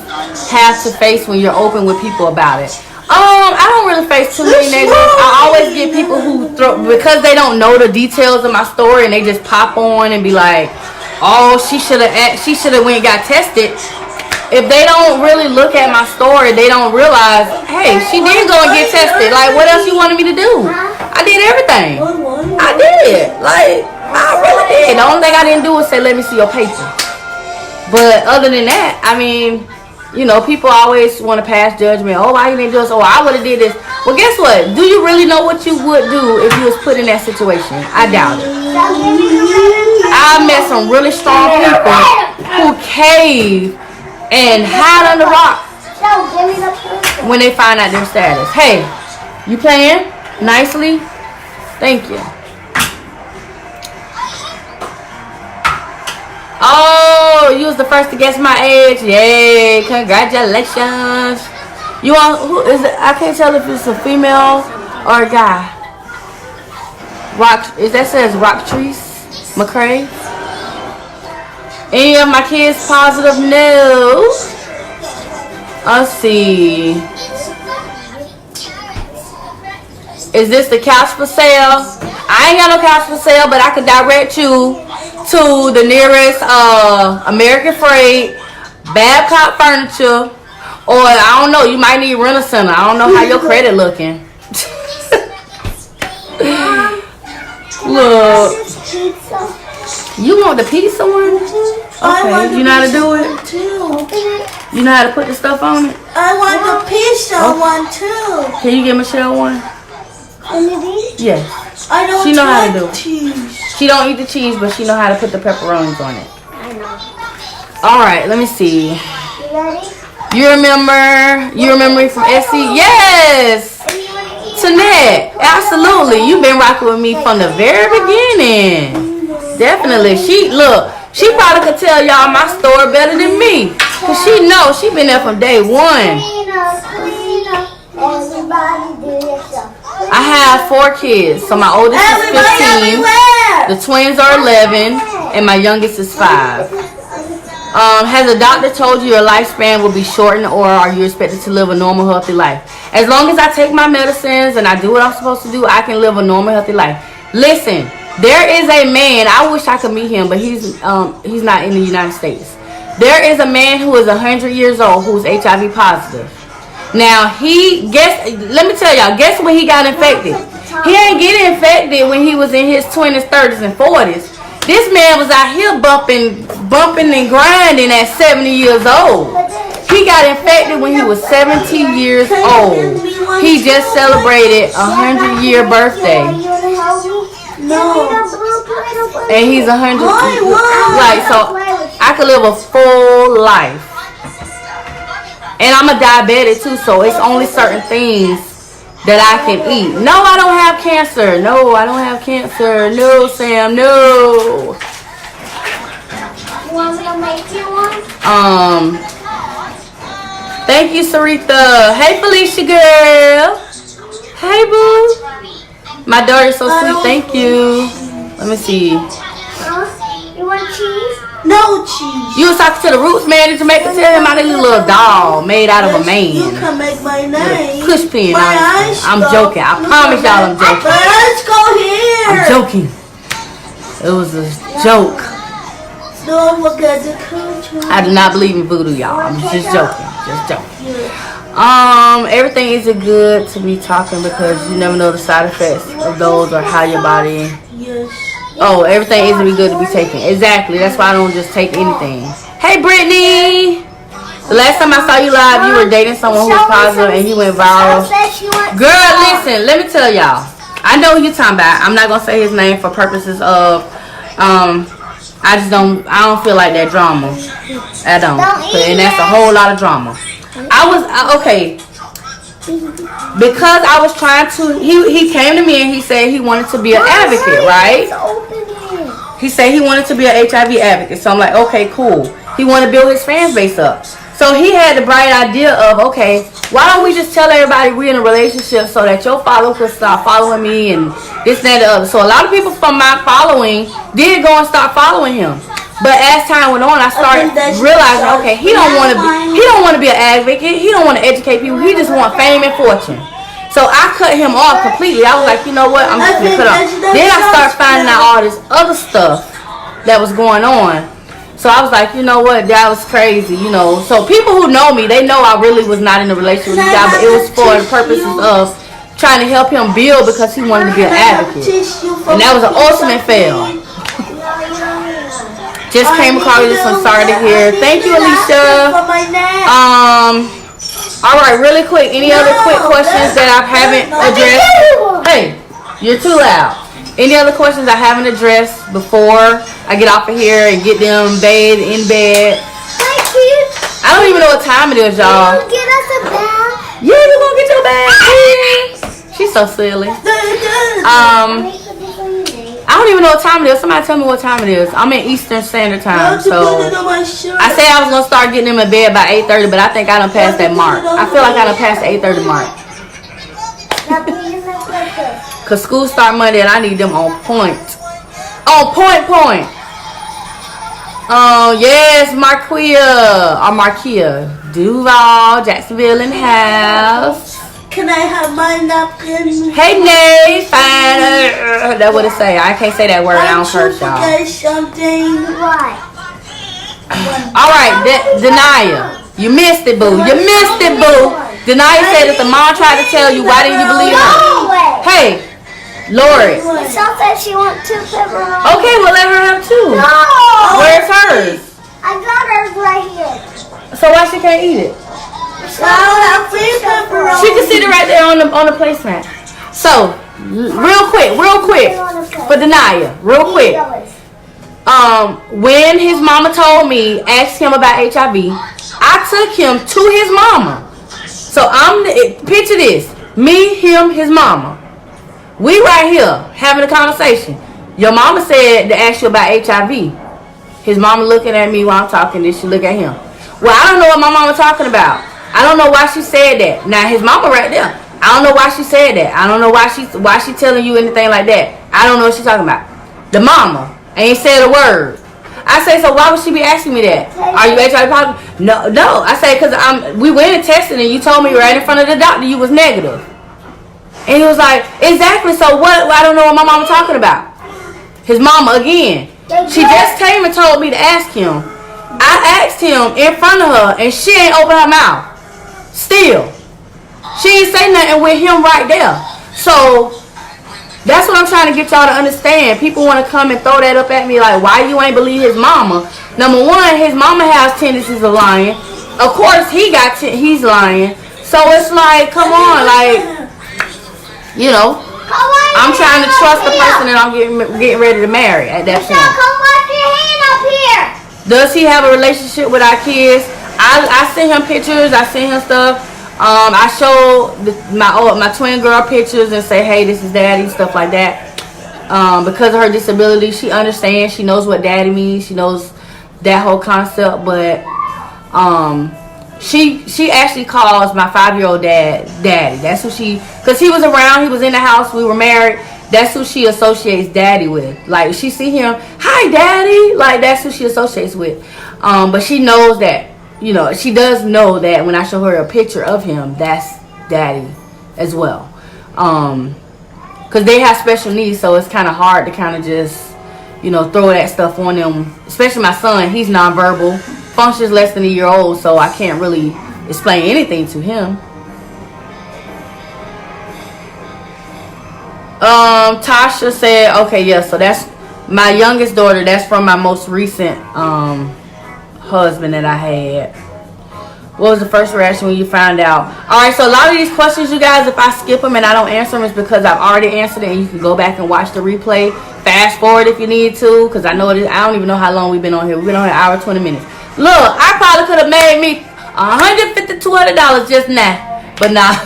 have to face when you're open with people about it? I don't really face too many negatives. I always get people who because they don't know the details of my story and they just pop on and be like, "Oh, she should have went and got tested." If they don't really look at my story, they don't realize, hey, she did go and get tested. Like, what else you wanted me to do? I did everything. I did. Like, I really did. The only thing I didn't do was say, let me see your paper. But other than that, I mean, you know, people always want to pass judgment. Oh, why you didn't do this? Oh, I would have did this. Well, guess what? Do you really know what you would do if you was put in that situation? I doubt it. I met some really strong people who cave and hide under rock when they find out their status. Hey, you playing nicely? Thank you. Oh, you was the first to guess my age. Yay, congratulations. You want, who is it? I can't tell if it's a female or a guy. That says Rocktrice McCray. Any of my kids positive? No. Let's see. Is this the couch for sale? I ain't got no couch for sale, but I could direct you to the nearest American Freight, Babcock Furniture, or I don't know, you might need Rent a Center. I don't know how your credit looking. Look. You want the pizza one? Okay, you know how to do it? You know how to put the stuff on it? I want the pizza one too. Can you give Michelle one? Yes. I don't she know how to do it. Cheese. She don't eat the cheese, but she know how to put the pepperonis on it. I know. All right, let me see. You ready? You remember me from SC? Yes. Tanette, absolutely. You've been rocking with me from the very beginning. Definitely. She probably could tell y'all my story better than me. Cause she knows she been there from day one. I have 4 kids. So my oldest is 15. The twins are 11. And my youngest is 5. Has a doctor told you your lifespan will be shortened, or are you expected to live a normal, healthy life? As long as I take my medicines and I do what I'm supposed to do, I can live a normal, healthy life. Listen, there is a man, I wish I could meet him, but he's not in the United States. There is a man who is 100 years old who's HIV positive. Now, let me tell y'all, guess when he got infected? He ain't get infected when he was in his 20s, 30s, and 40s. This man was out here bumping and grinding at 70 years old. He got infected when he was 70 years old. He just celebrated a 100-year birthday. No. And he's 100. Like, so I could live a full life. And I'm a diabetic too, so it's only certain things that I can eat. No, I don't have cancer. No, I don't have cancer. No, Sam, no. You want me to make you one? Thank you, Sarita. Hey, Felicia girl. Hey, boo. My daughter's so sweet. Thank you. Let me see. You want cheese? No cheese. You was talking to the Roots man in Jamaica. Tell him how they little doll made out of a man. You can make my name. Push pin. I'm joking. I promise y'all I'm joking. Let's go here. I'm joking. It was a joke. Don't forget the country. I do not believe in voodoo, y'all. I'm just joking. Just joking. Everything isn't good to be talking because you never know the side effects of those or how your body. Yes. Oh, everything isn't good to be taken. Exactly. That's why I don't just take anything. Hey, Brittany. The last time I saw you live, you were dating someone who was positive and he went viral. Girl, listen. Let me tell y'all. I know who you're talking about. I'm not gonna say his name for purposes of I don't feel like that drama. I don't. And that's a whole lot of drama. Okay. Because I was trying to, he came to me and he said he wanted to be an advocate, right? He said he wanted to be an HIV advocate. So I'm like, okay, cool. He wanted to build his fan base up. So he had the bright idea of, okay, why don't we just tell everybody we're in a relationship so that your follower could start following me and this, that, and the other. So a lot of people from my following did go and start following him. But as time went on, I started realizing, okay, he don't want to be an advocate. He don't want to educate people. He just wants fame and fortune. So I cut him off completely. I was like, you know what? I'm just gonna cut off. Then I started finding out all this other stuff that was going on. So I was like, you know what? That was crazy, you know. So people who know me, they know I really was not in a relationship with this guy, but it was for the purposes of trying to help him build because he wanted to be an advocate. And that was an ultimate fail. Just came across this. I'm sorry to hear. Thank you, Alicia. All right, really quick. Any other quick questions that I haven't addressed? Hey, you're too loud. Any other questions I haven't addressed before I get off of here and get them bathed in bed? I don't even know what time it is, y'all. Get us a bath. Yeah, you gonna get your bag? She's so silly. I don't even know what time it is. Somebody tell me what time it is. I'm in Eastern Standard Time, so I said I was gonna start getting them in bed by 8:30, but I think I done passed that mark. I feel like I done passed the 8:30 mark. Cause school start Monday and I need them on point. On point. Oh yes, Marquia, Duval, Jacksonville in the house. Can I have my napkin? Hey, Nate, fine. That's what it say. I can't say that word. I don't curse, y'all. What? All right, Denia. You missed it, boo. Denia said if the mom tried to tell you, why didn't you believe her? Hey, Lori. It sounds like she wants 2 pepperonis. Okay, well, let her have 2. No. Where's hers? I got hers right here. So why she can't eat it? I'll have 3 pepperonis. She can sit it right there on the placemat. So, real quick, for Denia, real quick. When his mama told me, asked him about HIV, I took him to his mama. So picture this, me, him, his mama. We right here having a conversation. Your mama said to ask you about HIV. His mama looking at me while I'm talking, then she look at him. Well, I don't know what my mama talking about. I don't know why she said that. Now his mama right there. I don't know why she said that. I don't know why she telling you anything like that. I don't know what she's talking about. The mama ain't said a word. I say, so why would she be asking me that? Are you HIV positive? No. I say, because we went and tested and you told me right in front of the doctor you was negative. And he was like, exactly. So what? I don't know what my mama talking about. His mama again. She just came and told me to ask him. I asked him in front of her and she ain't open her mouth. Still, she ain't say nothing with him right there. So that's what I'm trying to get y'all to understand. People want to come and throw that up at me like, why you ain't believe his mama? Number one, his mama has tendencies of lying. Of course, he's lying. So it's like, come on, like, you know, I'm trying to trust the person that I'm getting ready to marry at that point. Come wipe your hand up here. Does he have a relationship with our kids? I send him pictures. I send him stuff. I show my twin girl pictures and say, hey, this is daddy, stuff like that. Because of her disability, she understands. She knows what daddy means. She knows that whole concept. But she actually calls my 5-year-old dad daddy. That's who because he was around. He was in the house. We were married. That's who she associates daddy with. Like, she see him, hi daddy. Like, that's who she associates with. But she knows that. You know, she does know that when I show her a picture of him, that's daddy as well. Because they have special needs, so it's kind of hard to kind of just, you know, throw that stuff on them. Especially my son, he's nonverbal. Functions less than a year old, so I can't really explain anything to him. Tasha said, okay, yeah, so that's my youngest daughter. That's from my most recent husband that I had. What was the first reaction when you found out? Alright, so a lot of these questions, you guys, if I skip them and I don't answer them, it's because I've already answered it, and you can go back and watch the replay. Fast forward if you need to, because I know I don't even know how long we've been on here. We've been on here an hour, 20 minutes. Look, I probably could have made me $150, $200 just now. But nah.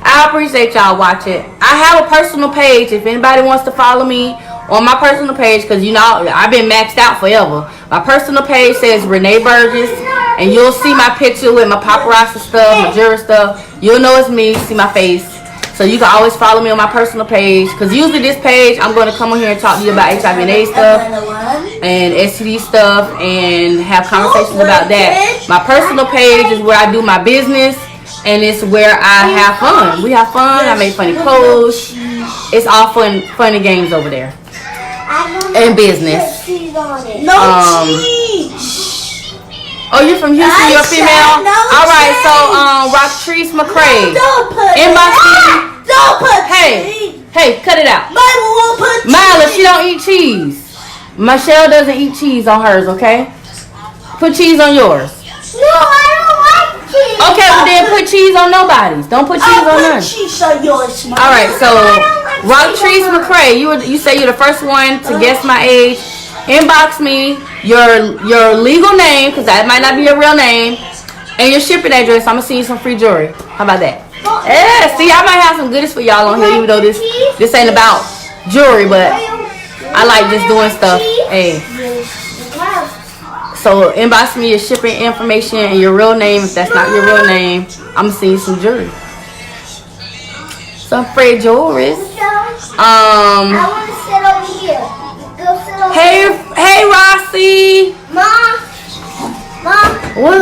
I appreciate y'all watching. I have a personal page if anybody wants to follow me on my personal page, because you know I've been maxed out forever. My personal page says Renee Burgess, and you'll see my picture with my paparazzi stuff, my jewelry stuff. You'll know it's me, see my face. So you can always follow me on my personal page, because usually this page I'm going to come on here and talk to you about HIV and AIDS stuff and STD stuff and have conversations about that. My personal page is where I do my business, and it's where I have fun. We have fun. I make funny posts. It's all funny games over there. And business. Oh, you're from Houston? You're a female? Alright, so Rocktrice McCray. Inbox me. Hey, cut it out. Myla, she don't eat cheese. Michelle doesn't eat cheese on hers, okay? Put cheese on yours. No, I don't like cheese. Okay, well then put cheese on nobody's. Don't put cheese on none. Cheese on yours, Mom. Alright, so Rocktrice McCray, you say you're the first one to guess my age. Inbox me your legal name, because that might not be your real name, and your shipping address. I'm gonna send you some free jewelry. How about that? Yeah, see, I might have some goodies for y'all on here, even though this ain't about jewelry, but I like just doing stuff. Hey. So inbox me your shipping information and your real name. If that's not your real name, I'm gonna send you some jewelry. Some free jewelry. I want to sit over here. Go sit over here. Hey, Rossi. Mom. What?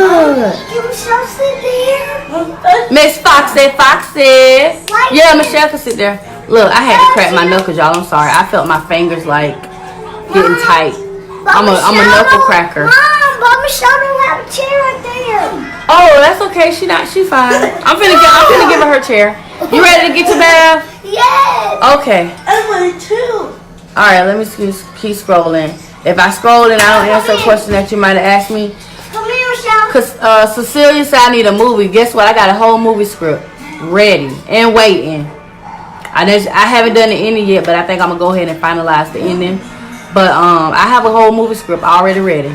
Can Michelle sit there? Miss Foxy. Yeah, Michelle can sit there. Look, I had to crack my knuckles, y'all. I'm sorry. I felt my fingers like getting tight. I'm a knuckle cracker. Mom, but Michelle don't have a chair right there. Oh, that's okay. She's fine. I'm finna give her her chair. You ready to get your bath? Yes. Okay. I'm ready too. All right. Let me keep scrolling. If I scroll and I don't answer a question that you might have asked me, Come here, Michelle. cause Cecilia said I need a movie. Guess what? I got a whole movie script ready and waiting. I haven't done the ending yet, but I think I'm gonna go ahead and finalize the ending. But I have a whole movie script already ready.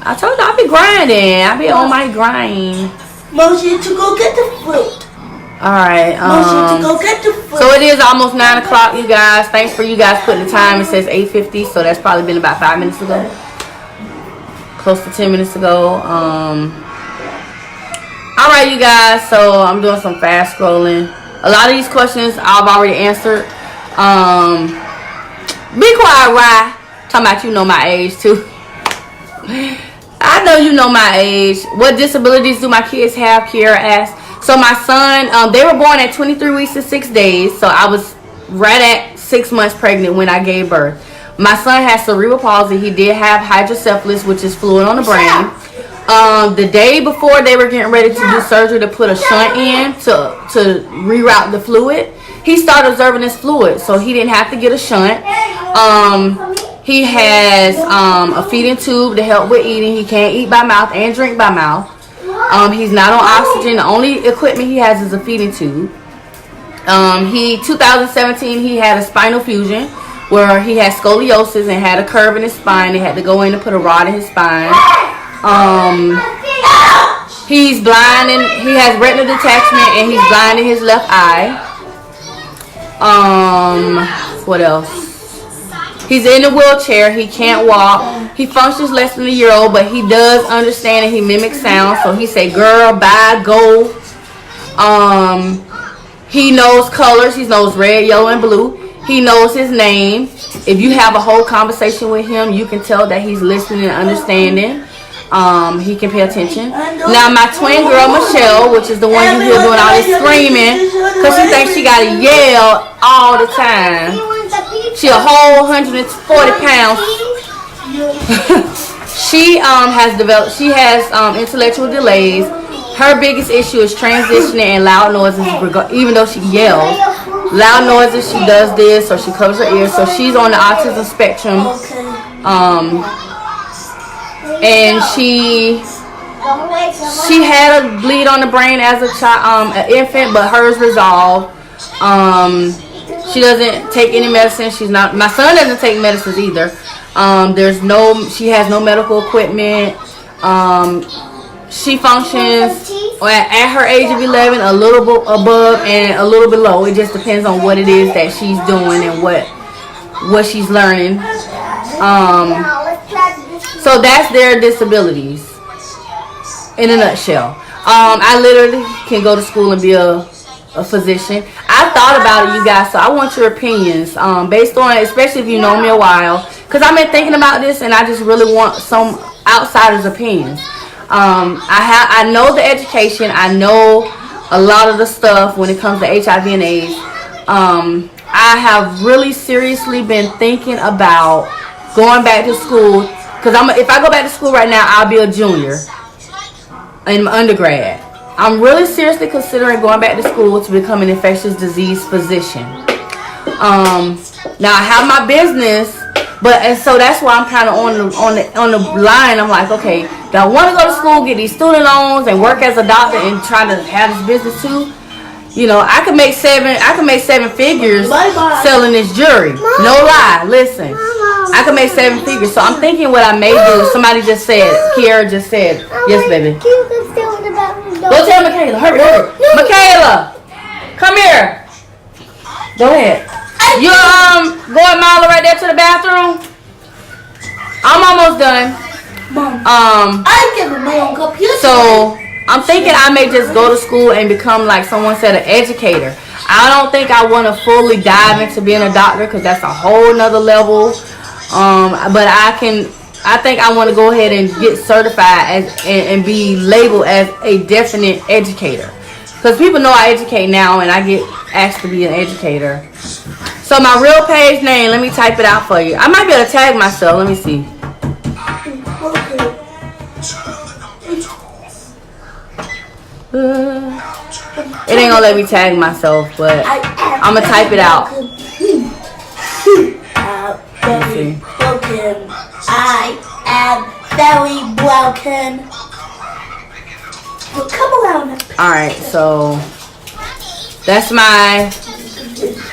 I told you I be grinding. I be on my grind. Motion to go get the fruit. Alright, Motion to go get the fruit. so it is almost 9 o'clock, you guys. Thanks for you guys putting the time. It says 8:50, so that's probably been about 5 minutes ago. Close to 10 minutes ago. Alright, you guys, so I'm doing some fast scrolling. A lot of these questions I've already answered. Be quiet, Rye. Talking about you know my age too. I know you know my age. What disabilities do my kids have? Kiara asked. So my son, they were born at 23 weeks and 6 days. So I was right at 6 months pregnant when I gave birth. My son has cerebral palsy. He did have hydrocephalus, which is fluid on the brain. The day before they were getting ready to do surgery to put a shunt in to reroute the fluid, he started observing this fluid, so he didn't have to get a shunt. He has a feeding tube to help with eating. He can't eat by mouth and drink by mouth. He's not on oxygen. The only equipment he has is a feeding tube. 2017 he had a spinal fusion where he had scoliosis and had a curve in his spine. They had to go in and put a rod in his spine. He's blind and he has retinal detachment and he's blind in his left eye. What else? He's in a wheelchair. He can't walk. He functions less than a year old, but he does understand and he mimics sound. So he say girl, bye, go. He knows colors. He knows red, yellow, and blue. He knows his name. If you have a whole conversation with him, you can tell that he's listening and understanding. He can pay attention. Now my twin girl Michelle, which is the one you hear doing all this screaming, because she thinks she gotta yell all the time. She a whole 140 pounds. She has intellectual delays. Her biggest issue is transitioning and loud noises, even though she yells. Loud noises, she does this, or she covers her ears. So she's on the autism spectrum. And she She had a bleed on the brain as a child, an infant, but hers resolved. She doesn't take any medicine. She's not. My son doesn't take medicines either. She has no medical equipment. She functions at her age of 11, a little bit above and a little below. It just depends on what it is that she's doing and what she's learning. So that's their disabilities in a nutshell. I literally can go to school and be a physician. I thought about it, you guys, so I want your opinions based on, especially if you know me a while, because I've been thinking about this and I just really want some outsiders' opinions. I know the education. I know a lot of the stuff when it comes to HIV and AIDS. I have really seriously been thinking about going back to school, because if I go back to school right now, I'll be a junior in undergrad. I'm really seriously considering going back to school to become an infectious disease physician. Now I have my business, and so that's why I'm kind of on the line. I'm like, okay, do I want to go to school, get these student loans, and work as a doctor and try to have this business too? You know, I could make seven figures selling this jewelry. No lie, listen. I could make 7 figures. So I'm thinking what I may do. Somebody just said, Kiara just said, yes, baby. Go tell Michaela. Hurry. Michaela, come here. Go ahead. You go with Mila right there to the bathroom. I'm almost done. I give my own computer. So I'm thinking I may just go to school and become, like someone said, an educator. I don't think I want to fully dive into being a doctor because that's a whole nother level. But I think I want to go ahead and get certified and be labeled as a definite educator. Because people know I educate now and I get asked to be an educator. So my real page name, let me type it out for you. I might be able to tag myself. Let me see. It ain't gonna let me tag myself, but I'm gonna type it out. Very broken. I am very broken. Well, come around. Alright, so that's my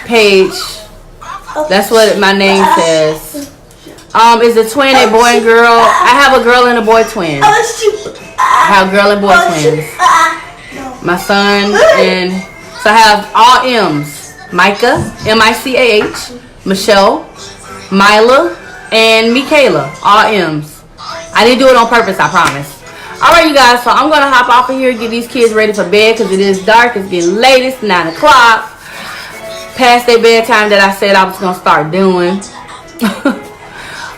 page. That's what my name says. It's a twin, a boy and girl. I have a girl and a boy twin. I have girl and boy twins. My son, and so I have all M's. Micah, M-I-C-A-H, Michelle, Mila, and Michaela, all M's. I didn't do it on purpose, I promise. Alright, you guys, so I'm going to hop off of here and get these kids ready for bed because it is dark. It's getting late. It's 9 o'clock. Past their bedtime that I said I was going to start doing.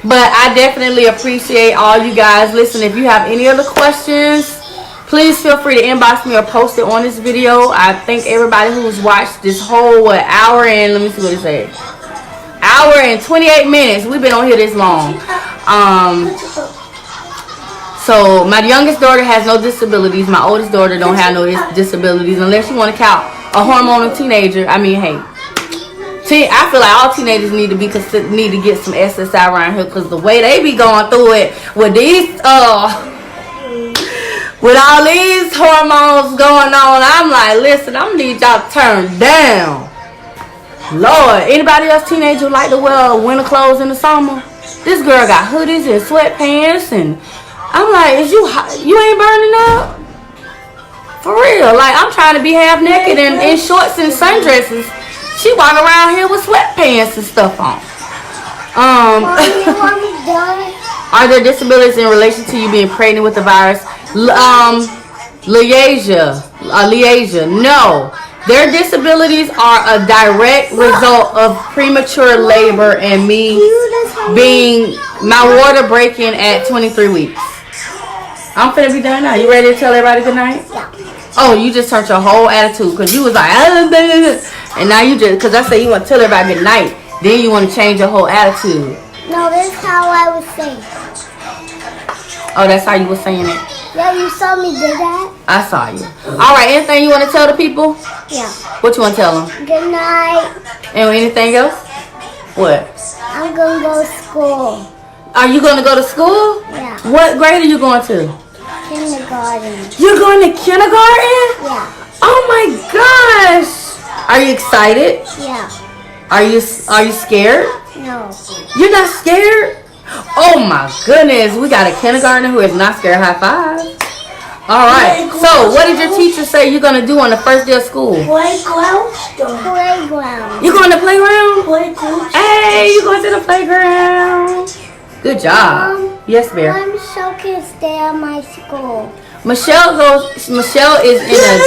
But I definitely appreciate all you guys. Listen, if you have any other questions, please feel free to inbox me or post it on this video. I thank everybody who's watched this whole hour and, let me see what it said. Hour and 28 minutes. We've been on here this long. So my youngest daughter has no disabilities. My oldest daughter don't have no disabilities unless you want to count a hormonal teenager. I mean, hey, I feel like all teenagers need to get some SSI around here because the way they be going through it with these with all these hormones going on, I'm like, listen, I'm gonna need y'all to turn down. Lord, anybody else teenager like to wear winter clothes in the summer? This girl got hoodies and sweatpants, and I'm like, you ain't burning up? For real, like I'm trying to be half naked in shorts and sundresses. She walking around here with sweatpants and stuff on. Are there disabilities in relation to you being pregnant with the virus? Leasia, no. Their disabilities are a direct result of premature labor and me being my water breaking at 23 weeks. I'm finna be done now. You ready to tell everybody good night? Yeah. Oh, you just turned your whole attitude because you was like, and now you just, because I said you want to tell everybody good night, then you want to change your whole attitude. No, that's how I was saying. Oh, that's how you was saying it? Yeah, you saw me do that. I saw you. All right, anything you want to tell the people? Yeah. What you want to tell them? Good night. And anything else? What? I'm going to go to school. Are you going to go to school? Yeah. What grade are you going to? kindergarten. You're going to kindergarten? Yeah. Oh my gosh! Are you excited? Yeah. Are you scared? No. You're not scared? Oh my goodness, we got a kindergartner who is not scared. High five. All right. So, what did your teacher say you're gonna do on the first day of school? Playground. You going to playground? Playground. Hey, you going to the playground? Good job. Yes, Bear. I'm so can stay at my school. Michelle is in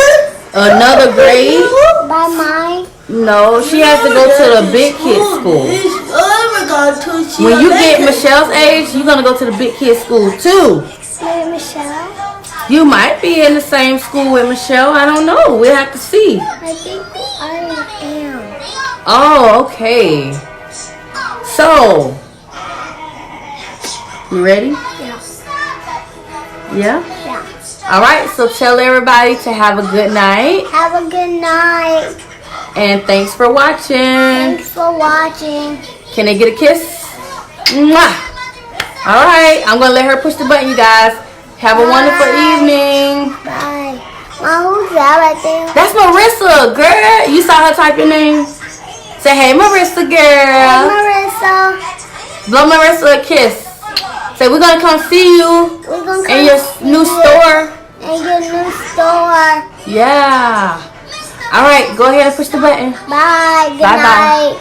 another grade. By mine. No, she has to go to the big kid school. When you get Michelle's age, you're gonna go to the big kid school too. Wait, Michelle? You might be in the same school with Michelle. I don't know. We'll have to see. I think I am. Oh, okay. So, you ready? Yeah. Yeah? Yeah. All right. So tell everybody to have a good night. Have a good night. And thanks for watching. Thanks for watching. Can they get a kiss? Mwah! All right. I'm going to let her push the button, you guys. Have a wonderful evening. Bye. Who's that right there? That's Marissa, girl. You saw her type your name? Say, hey, Marissa, girl. Marissa. Blow Marissa a kiss. Say, we're going to come see you We're gonna in your new store. In your new store. Yeah. All right. Go ahead and push the button. Bye. Good Bye-bye. night.